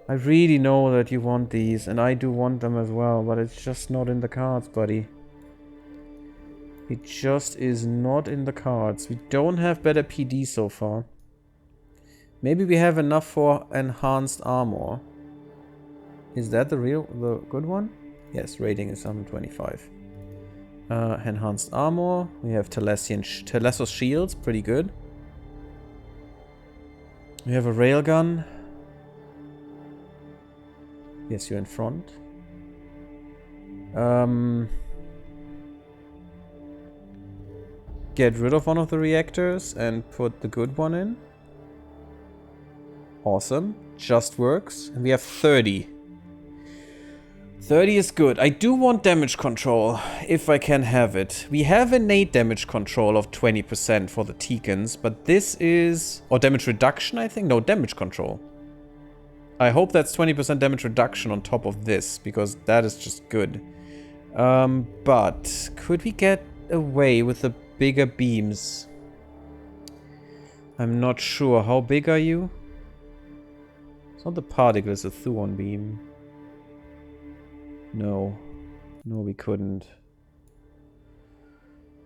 I really know that you want these, and I do want them as well, but it's just not in the cards, buddy. It just is not in the cards. We don't have better PD so far. Maybe we have enough for enhanced armor. Is that the good one? Yes, rating is 125. Enhanced armor. We have Telesos shields, pretty good. We have a railgun. Yes, you're in front. Get rid of one of the reactors and put the good one in. Awesome. Just works. And we have 30. 30 is good. I do want damage control, if I can have it. We have innate damage control of 20% for the Teekans, but this is... Or damage reduction, I think? No, damage control. I hope that's 20% damage reduction on top of this, because that is just good. But could we get away with the bigger beams? I'm not sure. How big are you? It's not the particle, it's a Thuon beam. No. No, we couldn't.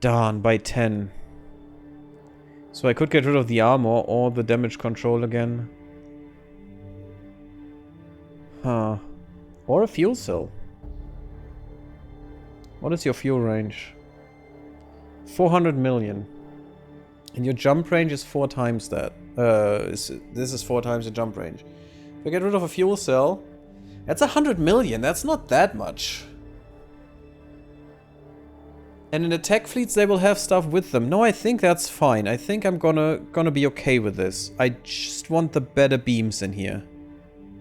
Darn, by 10. So I could get rid of the armor or the damage control again. Huh. Or a fuel cell. What is your fuel range? 400 million. And your jump range is 4 times that. This is 4 times the jump range. If I get rid of a fuel cell... That's 100 million, that's not that much. And in attack fleets they will have stuff with them. No, I think that's fine. I think I'm gonna be okay with this. I just want the better beams in here.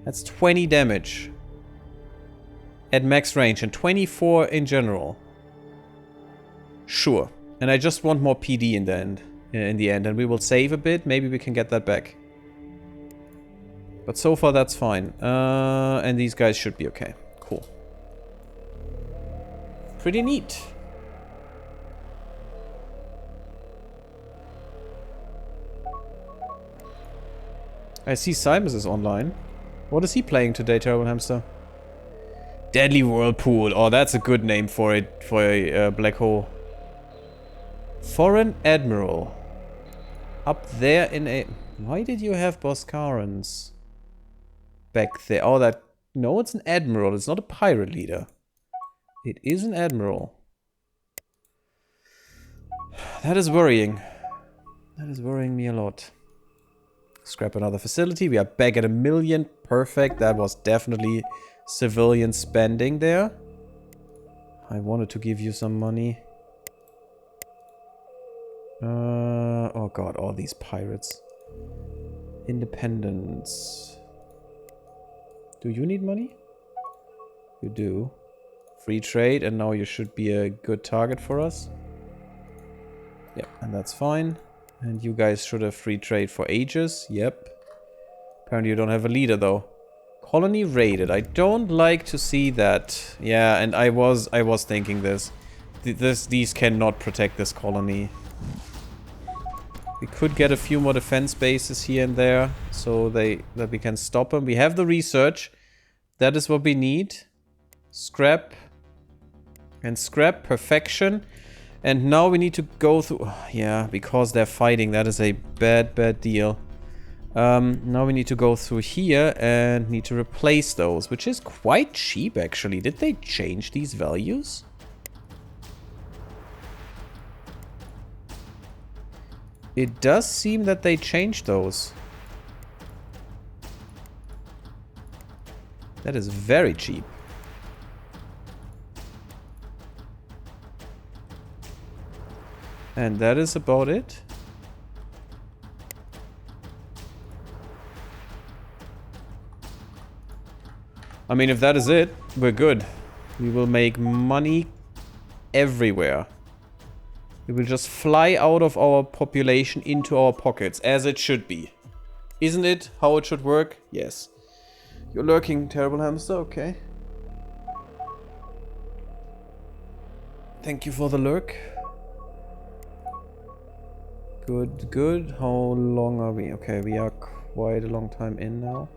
That's 20 damage. At max range and 24 in general. Sure. And I just want more PD in the end. And we will save a bit. Maybe we can get that back. But so far that's fine. And these guys should be okay. Cool. Pretty neat. I see Simus is online. What is he playing today, Terrible Hamster? Deadly Whirlpool. Oh, that's a good name for it, for a black hole. Foreign Admiral. Up there in a... Why did you have Boscarans? Back there. Oh, that... No, it's an admiral. It's not a pirate leader. It is an admiral. That is worrying. That is worrying me a lot. Scrap another facility. We are back at 1 million. Perfect. That was definitely civilian spending there. I wanted to give you some money. Oh god, all these pirates. Independence. Do you need money? You do. Free trade, and now you should be a good target for us. Yep, and that's fine. And you guys should have free trade for ages. Yep. Apparently you don't have a leader, though. Colony raided. I don't like to see that. Yeah, and I was thinking this. These cannot protect this colony. We could get a few more defense bases here and there, so that we can stop them. We have the research. That is what we need. Scrap. And scrap. Perfection. And now we need to go through... Yeah, because they're fighting. That is a bad, bad deal. Now we need to go through here and need to replace those, which is quite cheap, actually. Did they change these values? It does seem that they changed those. That is very cheap. And that is about it. I mean, if that is it, we're good. We will make money everywhere. It will just fly out of our population into our pockets, as it should be. Isn't it how it should work? Yes. You're lurking, Terrible Hamster, okay. Thank you for the lurk. Good, good. How long are we? Okay, we are quite a long time in now.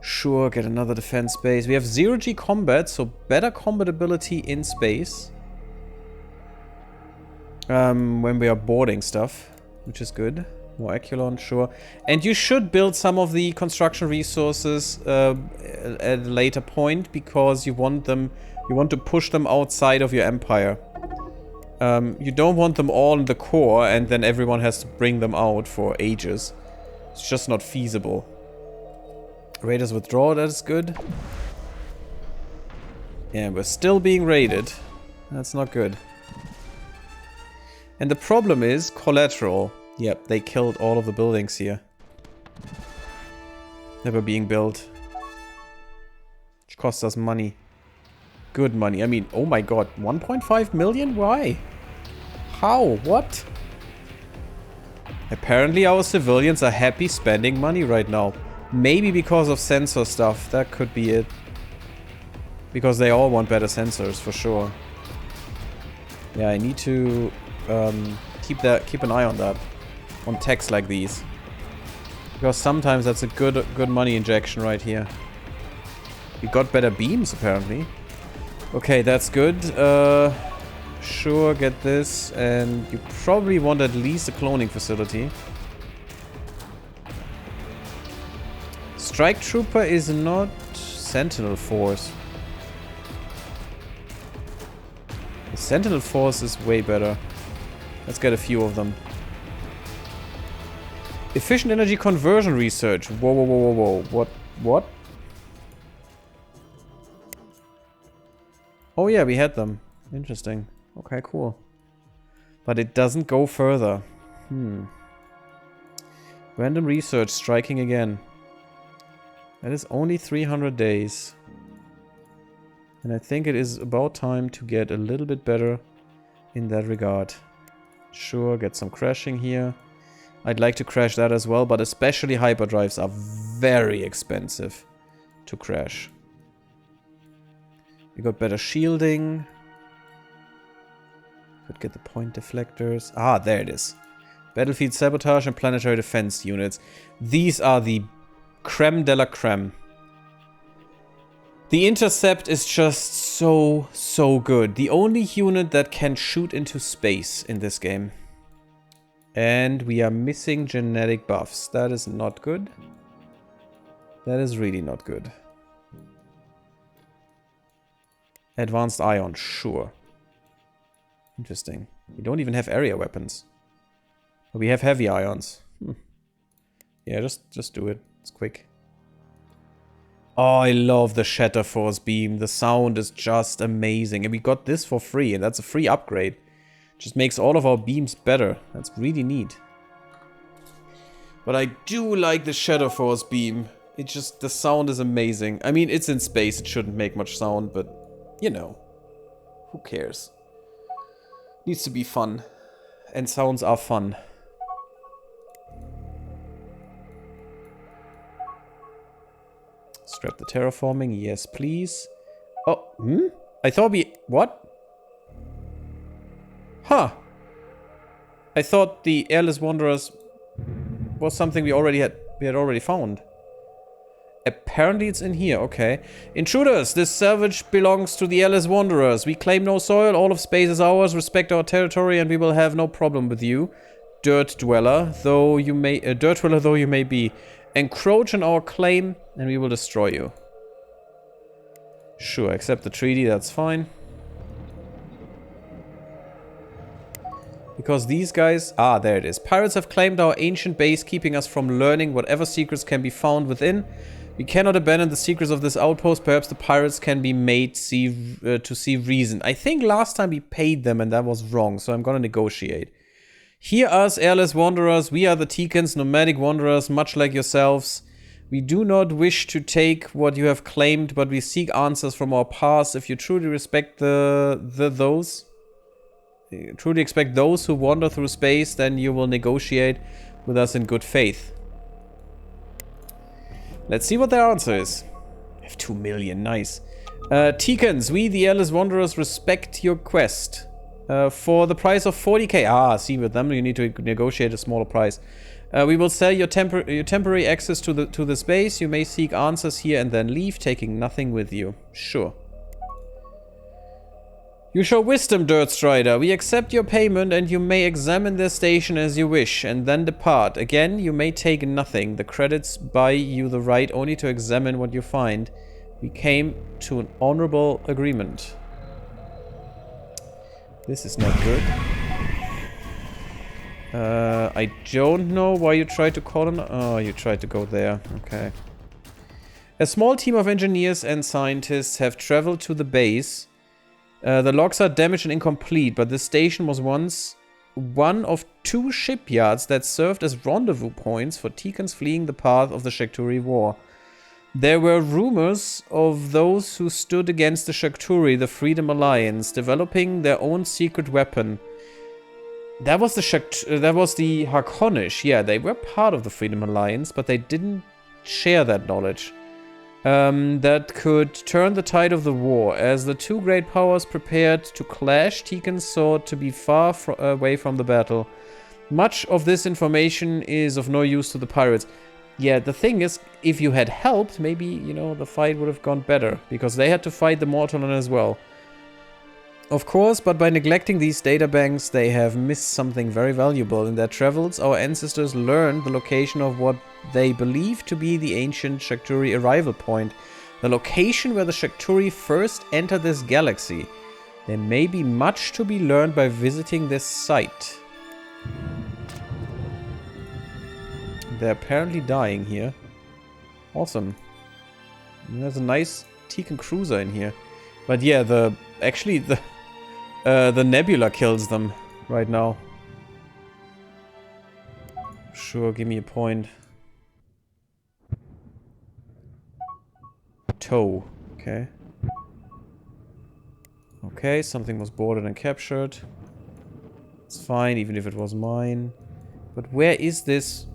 Sure, get another defense base. We have 0G combat, so better combat ability in space. When we are boarding stuff, which is good. More Aculon, sure. And you should build some of the construction resources at a later point, because you want to push them outside of your empire. You don't want them all in the core and then everyone has to bring them out for ages. It's just not feasible. Raiders withdraw, that is good. Yeah, we're still being raided. That's not good. And the problem is collateral. Yep, they killed all of the buildings here. Never being built. Which costs us money. Good money. I mean, oh my god. 1.5 million? Why? How? What? Apparently our civilians are happy spending money right now. Maybe because of sensor stuff. That could be it. Because they all want better sensors, for sure. Yeah, I need to keep an eye on that. On techs like these. Because sometimes that's a good money injection right here. We got better beams, apparently. Okay, that's good. Sure, get this. And you probably want at least a cloning facility. Strike Trooper is not Sentinel Force. The Sentinel Force is way better. Let's get a few of them. Efficient energy conversion research. Whoa, whoa, whoa, whoa, whoa. What? Oh yeah, we had them. Interesting. Okay, cool. But it doesn't go further. Random research striking again. That is only 300 days. And I think it is about time to get a little bit better in that regard. Sure, get some crashing here. I'd like to crash that as well, but especially hyperdrives are very expensive to crash. We got better shielding. Could get the point deflectors. Ah, there it is. Battlefield sabotage and planetary defense units. These are the creme de la creme. The intercept is just so good. The only unit that can shoot into space in this game. And we are missing genetic buffs. That is not good. That is really not good. Advanced ion, sure. Interesting. We don't even have area weapons. But we have heavy ions. Yeah, just do it. It's quick. Oh, I love the Shatter Force beam. The sound is just amazing. And we got this for free, and that's a free upgrade. Just makes all of our beams better. That's really neat. But I do like the Shadow Force beam. It just, the sound is amazing. I mean, it's in space. It shouldn't make much sound, but, you know. Who cares? Needs to be fun. And sounds are fun. Scrap the terraforming. Yes, please. Oh, I thought we... What? Huh. I thought the Airless Wanderers was something we had already found. Apparently it's in here, okay. Intruders, this salvage belongs to the Airless Wanderers. We claim no soil, all of space is ours, respect our territory, and we will have no problem with you. Dirt dweller, though you may be. Encroach on our claim, and we will destroy you. Sure, accept the treaty, that's fine. Because these guys... Ah, there it is. Pirates have claimed our ancient base, keeping us from learning whatever secrets can be found within. We cannot abandon the secrets of this outpost. Perhaps the pirates can be made to see reason. I think last time we paid them and that was wrong, so I'm gonna negotiate. Hear us, Airless Wanderers. We are the Teekans, nomadic wanderers, much like yourselves. We do not wish to take what you have claimed, but we seek answers from our past. If you truly respect truly expect those who wander through space, then you will negotiate with us in good faith. Let's see what their answer is. We have 2 million, nice. Teekans, we the Airless Wanderers respect your quest. For the price of 40k. Ah, see, with them you need to negotiate a smaller price. We will sell your temporary access to the space. You may seek answers here and then leave, taking nothing with you. Sure. You show wisdom, Dirt Strider. We accept your payment and you may examine the station as you wish and then depart. Again, you may take nothing. The credits buy you the right only to examine what you find. We came to an honorable agreement. This is not good. I don't know why you tried to colonize. Oh, you tried to go there. Okay. A small team of engineers and scientists have traveled to the base. The logs are damaged and incomplete, but the station was once one of 2 shipyards that served as rendezvous points for Teekans fleeing the path of the Shakturi War. There were rumors of those who stood against the Shakturi, the Freedom Alliance, developing their own secret weapon. That was the Harkonish. Yeah, they were part of the Freedom Alliance, but they didn't share that knowledge. That could turn the tide of the war. As the two great powers prepared to clash, Teekans sought to be far away from the battle. Much of this information is of no use to the pirates. Yeah, the thing is, if you had helped, maybe, you know, the fight would have gone better. Because they had to fight the Mortalon as well. Of course, but by neglecting these databanks, they have missed something very valuable. In their travels, our ancestors learned the location of what they believe to be the ancient Shakturi arrival point. The location where the Shakturi first entered this galaxy. There may be much to be learned by visiting this site. They're apparently dying here. Awesome. And there's a nice Teekan cruiser in here. But yeah, the nebula kills them right now. Sure, give me a point. Tow. Okay. Okay, something was boarded and captured. It's fine, even if it was mine. But where is this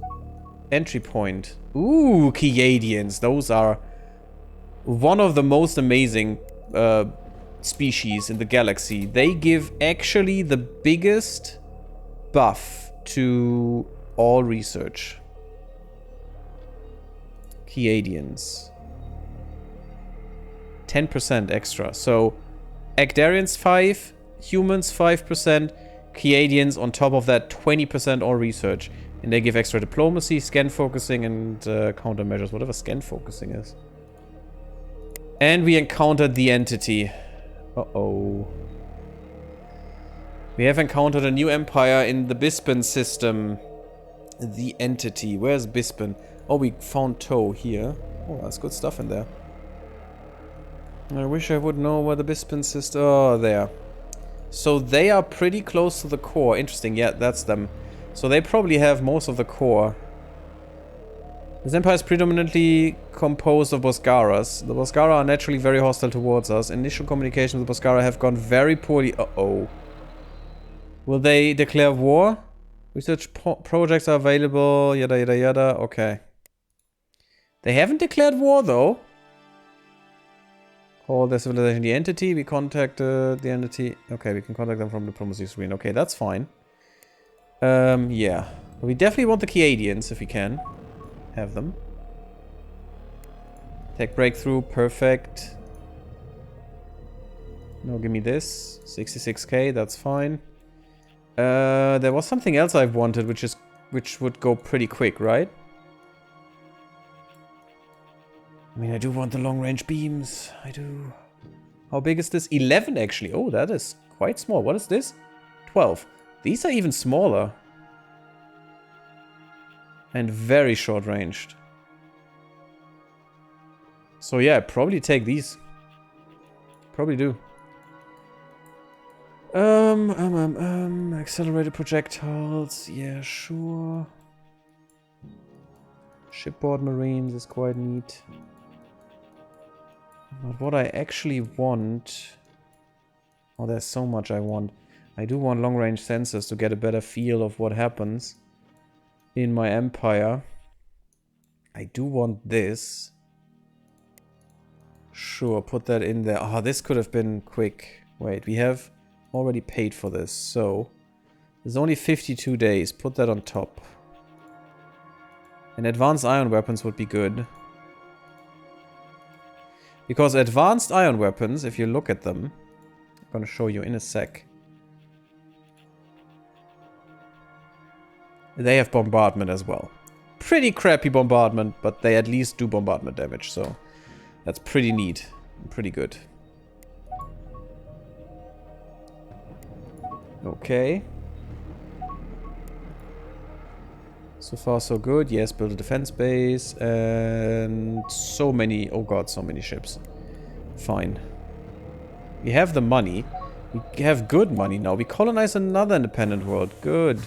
entry point? Ooh, Kiadians. Those are one of the most amazing species in the galaxy. They give actually the biggest buff to all research. Kiadians. 10% extra. So, Agdarians 5, humans 5%, Kiadians on top of that 20% all research. And they give extra diplomacy, scan focusing, and countermeasures, whatever scan focusing is. And we encountered the entity. Uh-oh. We have encountered a new empire in the Bispin system. The entity. Where's Bispin? Oh, we found Tow here. Oh, that's good stuff in there. I wish I would know where the Bispin system... Oh, there. So they are pretty close to the core. Interesting, yeah, that's them. So they probably have most of the core. This empire is predominantly composed of Boscaras. The Boscara are naturally very hostile towards us. Initial communications with the Boscara have gone very poorly. Uh-oh. Will they declare war? Research projects are available, yada yada yada. Okay. They haven't declared war, though. Call their civilization the entity. We contacted the entity. Okay, we can contact them from the diplomacy screen. Okay, that's fine. Yeah. We definitely want the Kiadians, if we can. Have them. Tech breakthrough, perfect. No, give me this. 66k, that's fine. There was something else I wanted, which would go pretty quick, right? I mean, I do want the long-range beams. I do. How big is this? 11, actually. Oh, that is quite small. What is this? 12. These are even smaller. And very short-ranged. So yeah, I'd probably take these. Probably do. Accelerated projectiles. Yeah, sure. Shipboard marines is quite neat. But what I actually want... Oh, there's so much I want. I do want long-range sensors to get a better feel of what happens in my empire. I do want this. Sure, put that in there. Ah, this could have been quick. Wait, we have already paid for this, so... There's only 52 days. Put that on top. And advanced ion weapons would be good. Because advanced ion weapons, if you look at them... I'm gonna show you in a sec. They have bombardment as well. Pretty crappy bombardment, but they at least do bombardment damage, so... That's pretty neat. Pretty good. Okay. So far so good. Yes, build a defense base. And so many... Oh god, so many ships. Fine. We have the money. We have good money now. We colonize another independent world. Good.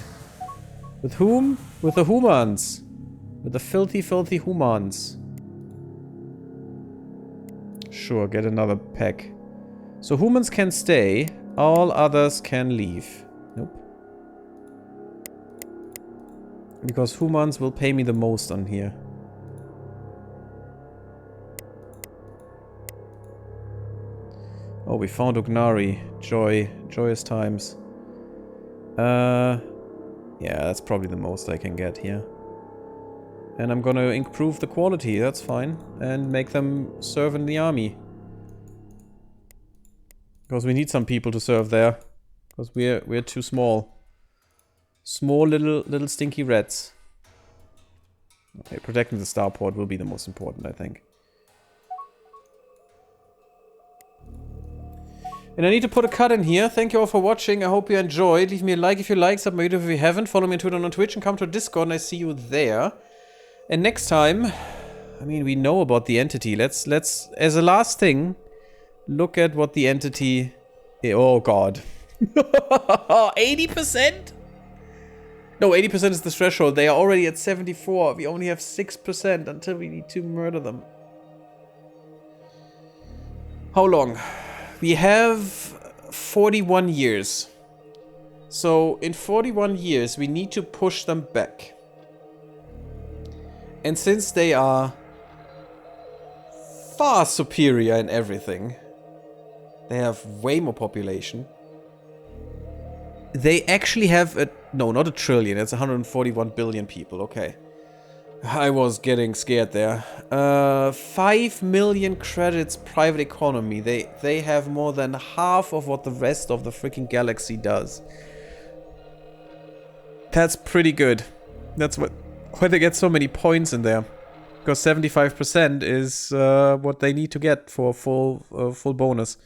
With whom? With the humans. With the filthy, filthy humans. Sure, get another pack. So humans can stay, all others can leave. Nope. Because humans will pay me the most on here. Oh, we found Ugnari. Joyous times. Yeah, that's probably the most I can get here. And I'm gonna improve the quality, that's fine. And make them serve in the army. Because we need some people to serve there. Because we're too small. Small little stinky rats. Okay, protecting the starport will be the most important, I think. And I need to put a cut in here. Thank you all for watching. I hope you enjoyed. Leave me a like if you like, sub my video if you haven't. Follow me on Twitter and on Twitch and come to Discord and I see you there. And next time, I mean, we know about the entity. Let's as a last thing, look at what the entity... Oh god. 80%? No, 80% is the threshold. They are already at 74. We only have 6% until we need to murder them. How long? We have 41 years. So in 41 years, we need to push them back. And since they are far superior in everything, they have way more population. They actually have a... No, not a trillion. It's 141 billion people. Okay. I was getting scared there. 5 million credits private economy. They have more than half of what the rest of the freaking galaxy does. That's pretty good. That's why they get so many points in there. Because 75% is what they need to get for full bonus.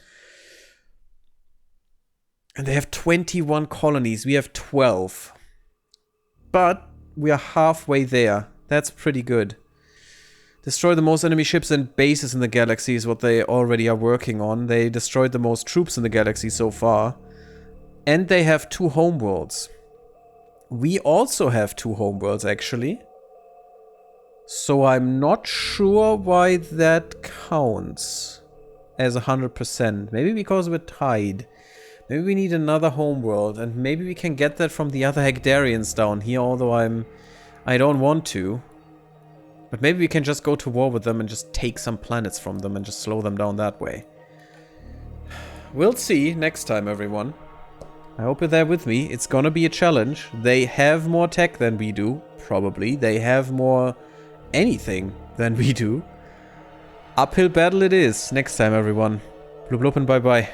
And they have 21 colonies. We have 12. But we are halfway there. That's pretty good. Destroy the most enemy ships and bases in the galaxy is what they already are working on. They destroyed the most troops in the galaxy so far. And they have 2 homeworlds. We also have 2 homeworlds, actually. So I'm not sure why that counts as 100%. Maybe because we're tied. Maybe we need another homeworld, and maybe we can get that from the other Hegdarians down here, although I don't want to. But maybe we can just go to war with them and just take some planets from them and just slow them down that way. We'll see next time, everyone. I hope you're there with me. It's gonna be a challenge. They have more tech than we do, probably. They have more anything than we do. Uphill battle it is. Next time, everyone. Blub blub and bye-bye.